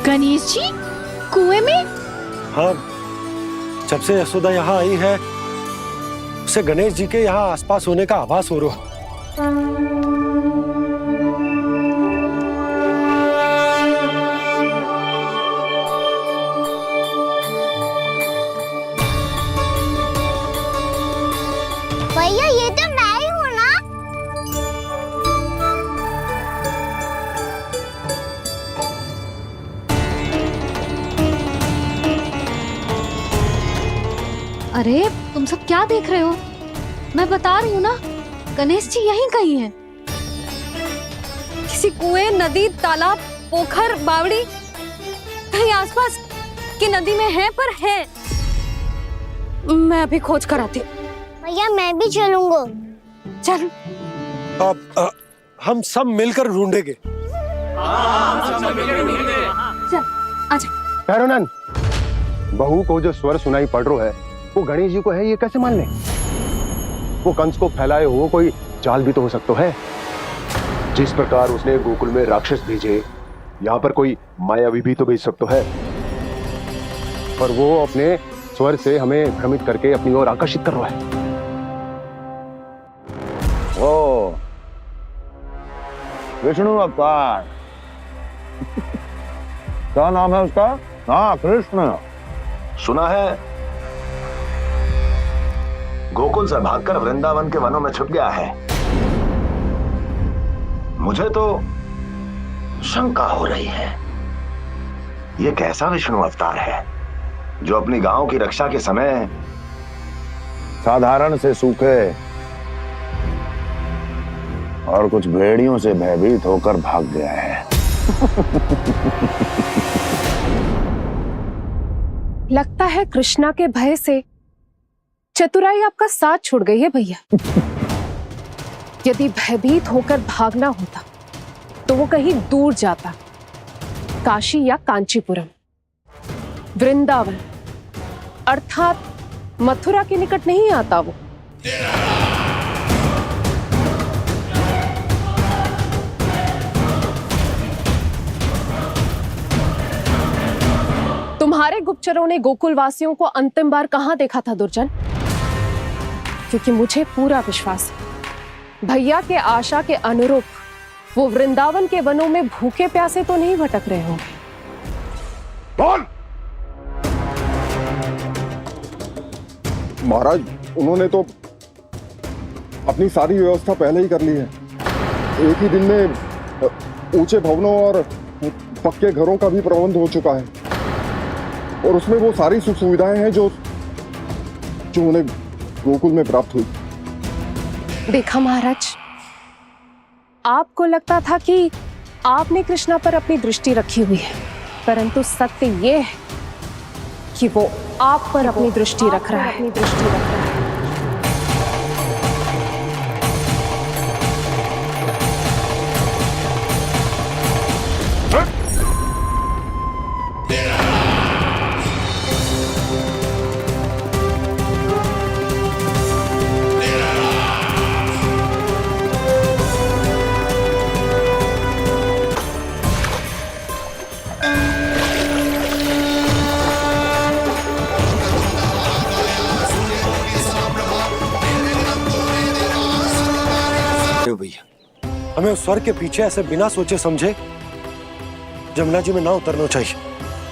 गणेश जी कुएं में? हाँ, जब से यशोदा यहाँ आई है उसे गणेश जी के यहाँ आसपास होने का आभास हो रहा। भैया ये तो मैं ही हूँ ना? अरे तुम सब क्या देख रहे हो? मैं बता रही हूँ ना, गणेश जी यहीं कहीं हैं। किसी कुएं, नदी, तालाब, पोखर, बावड़ी कहीं आसपास की नदी में है, पर है। मैं अभी खोज कर आती हूँ। भैया मैं भी चलूंगा। चल। अब हम सब मिलकर ढूंढेंगे। चल, आजा। भैरवनंद, बहू को जो स्वर सुनाई पड़ रहा है वो गणेश जी को है, ये कैसे मान ले? वो कंस को फैलाए हुए कोई चाल भी तो हो सकता है। जिस प्रकार उसने गोकुल में राक्षस भेजे, यहाँ पर कोई मायावी भी तो भेज सकता है। पर वो अपने स्वर से हमें भ्रमित करके अपनी ओर आकर्षित कर रहा है। ओ विष्णु अवतार। क्या नाम है उसका? हाँ, कृष्ण। सुना है गोकुल से भागकर वृंदावन के वनों में छुप गया है। मुझे तो शंका हो रही है, ये कैसा विष्णु अवतार है जो अपनी गांव की रक्षा के समय साधारण से सूखे और कुछ भेड़ियों से भयभीत होकर भाग गया है। लगता है कृष्णा के भय से चतुराई आपका साथ छोड़ गई है भैया। यदि भयभीत होकर भागना होता तो वो कहीं दूर जाता, काशी या कांचीपुरम, वृंदावन अर्थात मथुरा के निकट नहीं आता वो। तुम्हारे गुप्तचरों ने गोकुल वासियों को अंतिम बार कहां देखा था दुर्जन? क्योंकि मुझे पूरा विश्वास है भैया के आशा के अनुरूप वो वृंदावन के वनों में भूखे प्यासे तो नहीं भटक रहे होंगे। बोल! महाराज, उन्होंने तो अपनी सारी व्यवस्था पहले ही कर ली है। एक ही दिन में ऊंचे भवनों और पक्के घरों का भी प्रबंध हो चुका है, और उसमें वो सारी सुख सुविधाएं हैं जो उन्हें गोकुल में प्राप्त हुई। देखा महाराज, आपको लगता था कि आपने कृष्णा पर अपनी दृष्टि रखी हुई है, परंतु सत्य ये है कि वो आप पर अपनी दृष्टि रख रहा है। हमें उस स्वर के पीछे ऐसे बिना सोचे समझे जमुना जी में ना उतरना चाहिए।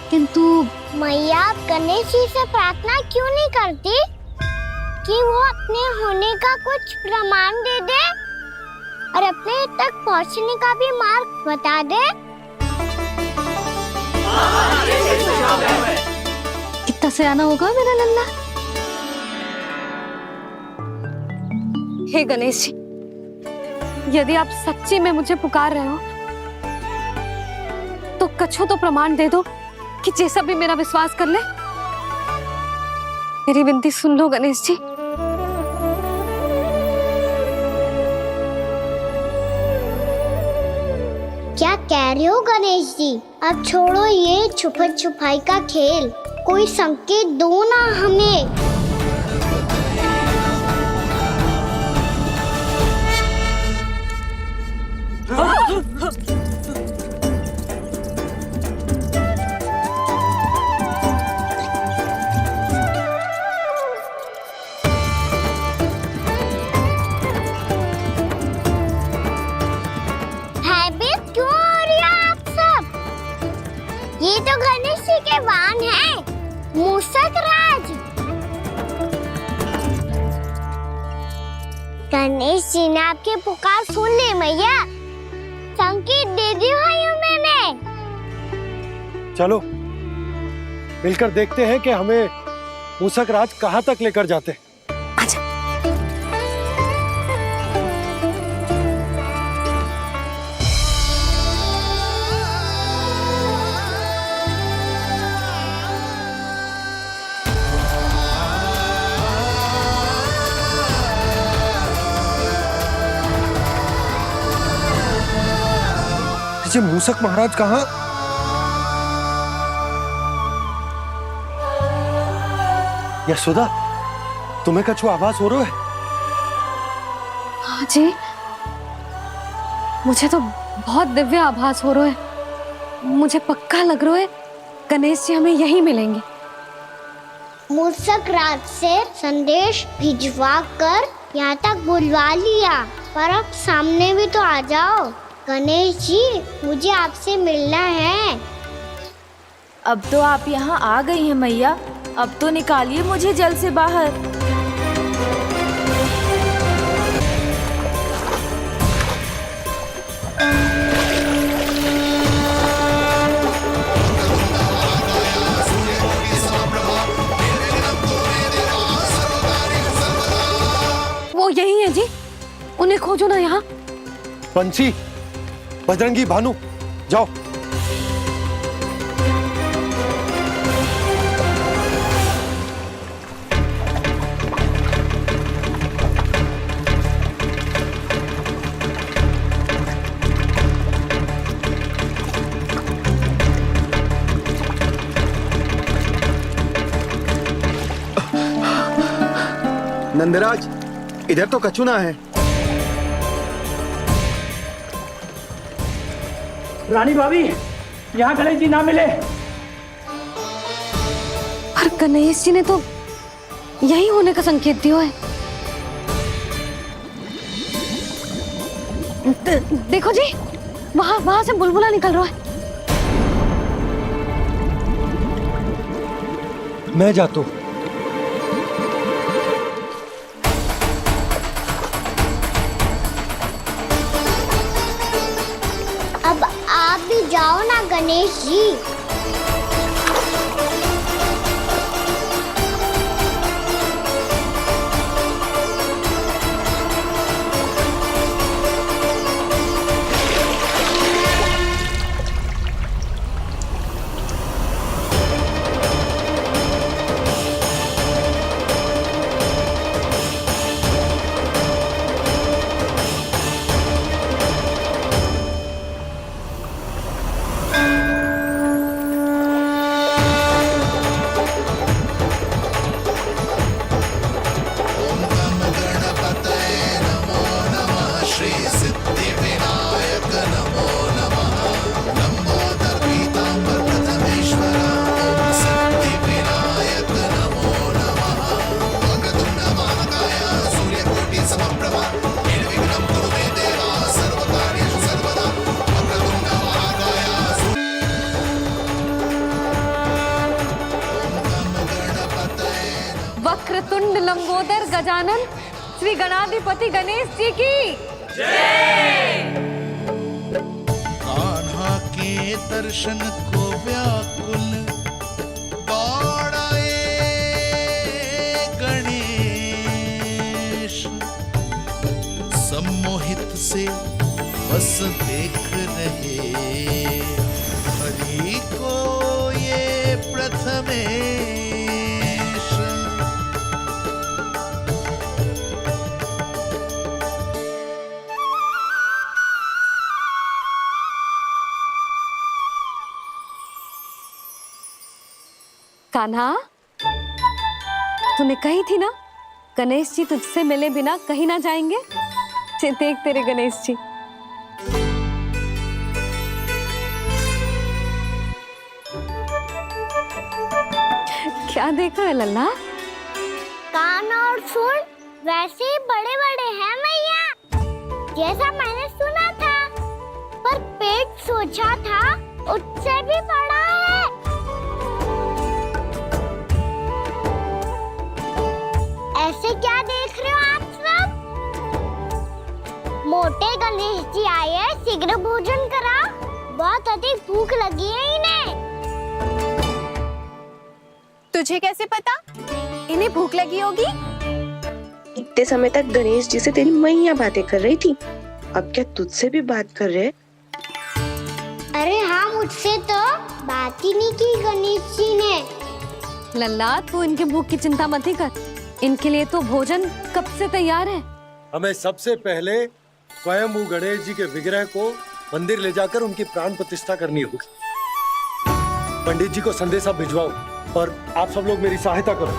किंतु मैया, आप गणेश जी से प्रार्थना क्यों नहीं करती कि वो अपने होने का कुछ प्रमाण दे दे? और अपने तक पहुंचने का भी मार्ग बता दे। कितना सयाना होगा मेरा लल्ला। हे गणेश जी, यदि आप सच्ची में मुझे पुकार रहे हो तो कछु तो प्रमाण दे दो कि जैसा भी मेरा विश्वास कर ले। मेरी विनती सुन लो गणेश जी। क्या कह रहे हो गणेश जी? अब छोड़ो ये छुपन छुपाई का खेल, कोई संकेत दो ना हमें। भयभीत क्यों हो रही हो आप सब? ये तो गणेश जी के वाहन हैं, मूषक राज। गणेश जी ने आपकी पुकार सुन ली मैया, संकेत दे दी भाइयों मैंने। चलो मिलकर देखते हैं कि हमें मूषक राज कहाँ तक लेकर जाते हैं। ये मूषक महाराज कहाँ? यशोदा, तुम्हें कछु आभास हो रहा है? हाँ जी, मुझे तो बहुत दिव्य आभास हो रहा है। मुझे पक्का लग रहा है गणेश जी हमें यहीं मिलेंगे। मूषक राज से संदेश भिजवा कर यहाँ तक बुलवा लिया, पर अब सामने भी तो आ जाओ। गणेश जी, मुझे आपसे मिलना है। अब तो आप यहाँ आ गई हैं मैया, अब तो निकालिए मुझे जल से बाहर। वो यही है जी, उन्हें खोजो ना यहाँ। पंछी, बजरंगी, भानु, जाओ। नंदराज, इधर तो कछु ना है। रानी भाभी, यहाँ गणेश जी ना मिले। पर गणेश जी ने तो यही होने का संकेत दिया है। देखो जी, वहां से बुलबुला निकल रहा है। मैं जाता हूँ। अब आप भी जाओ ना गणेश जी। वक्रतुंड लंबोदर गजानन श्री गणाधिपति गणेश जी की कान्हा के दर्शन को व्याकुल दौड़ाए गणेश, सम्मोहित से बस देख रहे हरि को ये प्रथमेश। कान्हा, तूने कही थी ना गणेश जी तुझसे मिले बिना कहीं ना जाएंगे। देख तेरे गणेश जी। क्या देख रहा है लल्ला? कान और सुन वैसे ही बड़े बड़े हैं मैया, जैसा मैंने सुना था, पर पेट सोचा था उससे भी बड़ा है। ऐसे क्या देख रहे हो आप सब? मोटे गणेश जी आए हैं, शीघ्र भोजन करा, बहुत अधिक भूख लगी है इन्हें। तुझे कैसे पता इन्हें भूख लगी होगी? इतने समय तक गणेश जी से तेरी मैया बातें कर रही थी, अब क्या तुझसे भी बात कर रहे? अरे हाँ, मुझसे तो बात ही नहीं की गणेश जी ने। लल्ला, तू इनके भूख की चिंता मत ही कर, इनके लिए तो भोजन कब से तैयार है। हमें सबसे पहले स्वयं गणेश जी के विग्रह को मंदिर ले जाकर उनकी प्राण प्रतिष्ठा करनी होगी। पंडित जी को संदेशा भिजवाओ और आप सब लोग मेरी सहायता करो।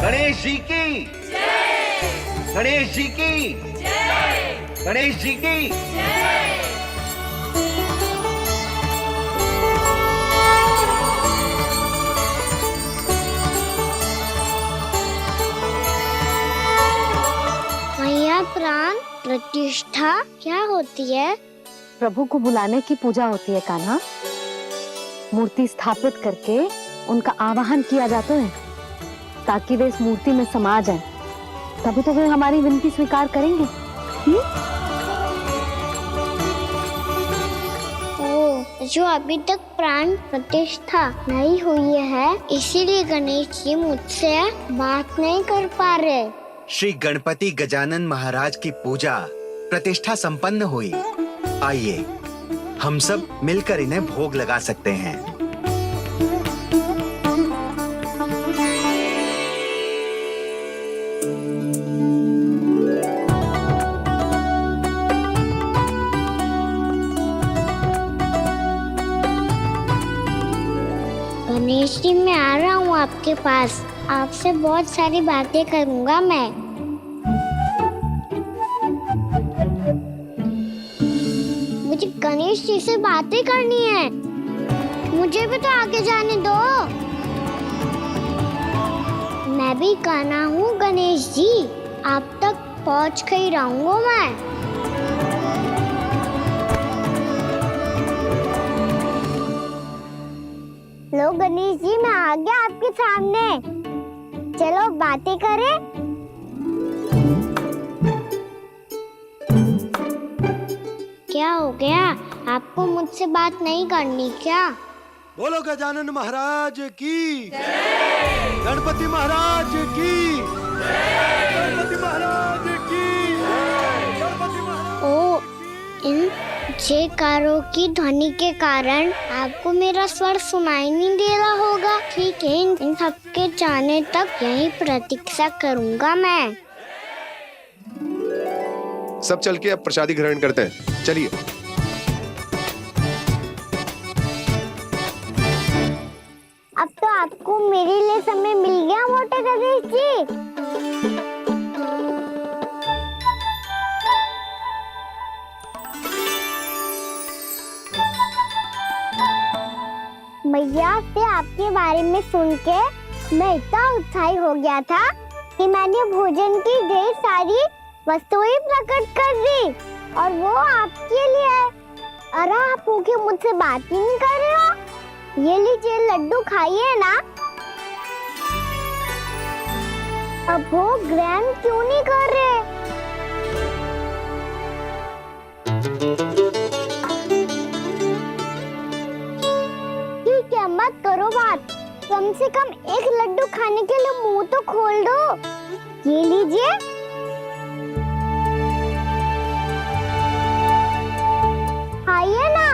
गणेश जी की जय, गणेश जी की जय, गणेश जी की जय। मैया, प्राण प्रतिष्ठा क्या होती है? प्रभु को बुलाने की पूजा होती है कान्हा। मूर्ति स्थापित करके उनका आवाहन किया जाता है ताकि वे इस मूर्ति में समा जाएं। तभी तो वे हमारी विनती स्वीकार करेंगे। जो अभी तक प्राण प्रतिष्ठा नहीं हुई है, इसीलिए गणेश जी मुझसे बात नहीं कर पा रहे। श्री गणपति गजानन महाराज की पूजा प्रतिष्ठा संपन्न हुई। आइए हम सब मिलकर इन्हें भोग लगा सकते हैं। गणेश जी, मैं आ रहा हूँ आपके पास, आपसे बहुत सारी बातें करूँगा मैं। मुझे गणेश जी से बातें करनी है, मुझे भी तो आगे जाने दो। मैं भी कान्हा हूँ गणेश जी, आप तक पहुँच कर ही रहूँगा मैं। लो गणेश जी, मैं आ गया आपके सामने, चलो बातें करें। क्या हो गया, आपको मुझसे बात नहीं करनी क्या? बोलो गजानन महाराज की जय, गणपति महाराज की जय, गणपति महाराज की जय, गणपति महाराज। ओ, इन जयकारों की ध्वनि के कारण आपको मेरा स्वर सुनाई नहीं दे रहा होगा। ठीक है, इन सबके जाने तक यही प्रतीक्षा करूंगा मैं। सब चल के अब प्रसादी ग्रहण करते हैं, चलिए। अब तो आपको मेरे लिए समय मिल गया मोटे गणेश जी। मैया से आपके बारे में सुन के मैं इतना उत्साही हो गया था कि मैंने भोजन की ढेर सारी वस्तुएं प्रकट कर दी, और वो आपके लिए। अरे आप भूखे मुझसे बात ही नहीं कर रहे हो। ये लीजिए लड्डू, खाइए ना। अब वो ग्रैंड क्यों नहीं कर रहे? ठीक है, मत करो बात। कम से कम एक लड्डू खाने के लिए मुंह तो खोल दो। ये लीजिए। खाइए ना।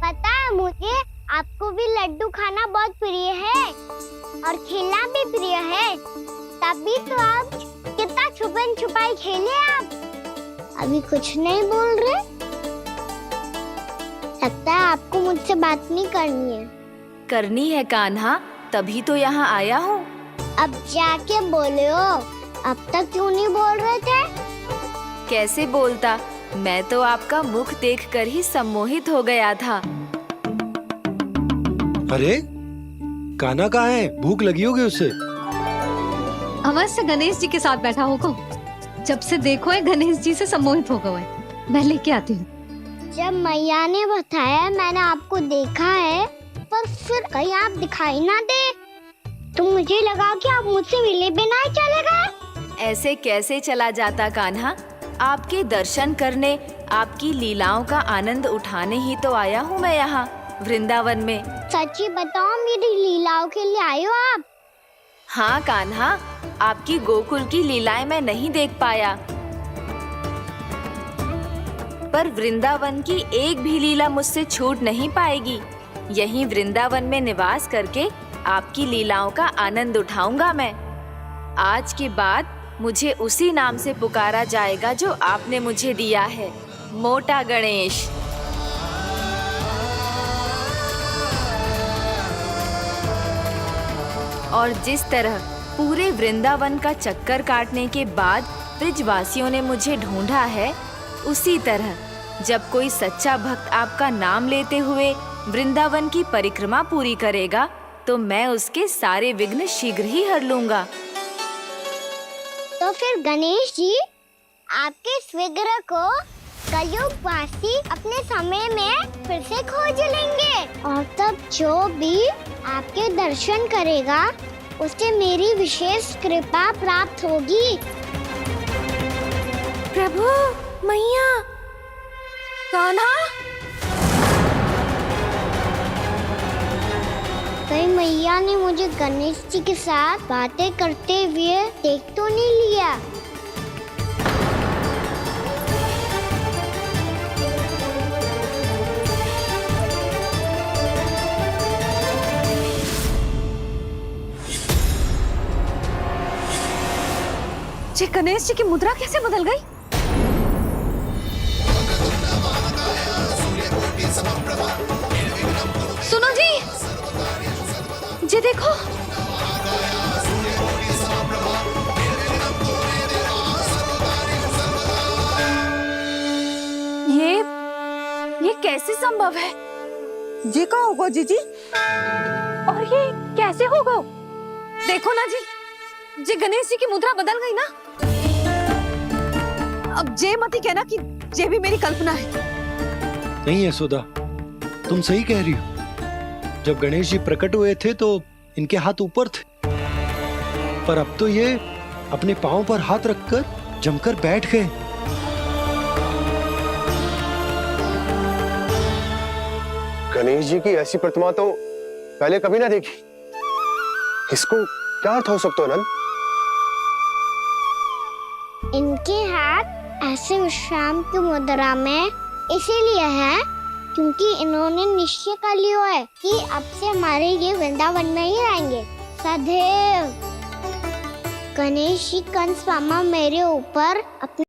पता है मुझे, आपको भी लड्डू खाना बहुत प्रिय है और खेलना भी प्रिय है। तभी तो आप कितना छुपन छुपाई खेले आप। अभी कुछ नहीं बोल रहे? लगता है आपको मुझसे बात नहीं करनी है। करनी है कान्हा, तभी तो यहाँ आया हूँ। अब जाके बोले हो। अब तक क्यों नहीं बोल रहे थे? कैसे बोलता, मैं तो आपका मुख देखकर ही सम्मोहित हो गया था। अरे कान्हा कहाँ है? भूख लगी होगी उसे। अवश्य गणेश जी के साथ बैठा होगा। जब से देखो है गणेश जी से सम्मोहित हो गए। मैं लेके आती हूँ। जब मैया ने बताया मैंने आपको देखा है, पर फिर कहीं आप दिखाई ना दे तो मुझे लगा कि आप मुझसे मिले बिना ही चले गए। ऐसे कैसे चला जाता कान्हा? आपके दर्शन करने, आपकी लीलाओं का आनंद उठाने ही तो आया हूँ मैं यहाँ वृंदावन में। सच्ची बताओ, मेरी लीलाओं के लिए आए हो आप? हाँ कान्हा, आपकी गोकुल की लीलाएं मैं नहीं देख पाया, पर वृंदावन की एक भी लीला मुझसे छूट नहीं पाएगी। यहीं वृंदावन में निवास करके आपकी लीलाओं का आनंद उठाऊंगा मैं। आज के बाद मुझे उसी नाम से पुकारा जाएगा जो आपने मुझे दिया है, मोटा गणेश। और जिस तरह पूरे वृंदावन का चक्कर काटने के बाद ब्रिजवासियों ने मुझे ढूंढा है, उसी तरह जब कोई सच्चा भक्त आपका नाम लेते हुए वृंदावन की परिक्रमा पूरी करेगा, तो मैं उसके सारे विघ्न शीघ्र ही हर लूंगा। तो फिर गणेश जी, आपके इस विग्रह को कलयुग वासी अपने समय में फिर से खोज लेंगे, और तब जो भी आपके दर्शन करेगा उसे मेरी विशेष कृपा प्राप्त होगी। प्रभु, मैया, कान्हा, कहीं मैया ने मुझे गणेश जी के साथ बातें करते हुए देख तो नहीं लिया? जी गणेश जी की मुद्रा कैसे बदल गई? सुनो जी, जी देखो। ये कैसे संभव है? जी का होगा जीजी? और ये कैसे होगा? देखो ना जी, जी गणेश जी की मुद्रा बदल गई ना। अब जे मत ही कहना कि ये भी मेरी कल्पना है। नहीं यशोदा, तुम सही कह रही हो। जब गणेश जी प्रकट हुए थे तो इनके हाथ ऊपर थे, पर अब तो ये अपने पांव पर हाथ रखकर जमकर बैठ गए। गणेश जी की ऐसी प्रतिमा तो पहले कभी ना देखी। इसको क्या अर्थ हो सकता है नंद? इनके हाथ ऐसे विश्राम की मुद्रा में इसीलिए है क्योंकि इन्होंने निश्चय कर लिया है कि अब से हमारे ये वृंदावन में ही रहेंगे सदैव। गणेश जी कंस मामा मेरे ऊपर अपने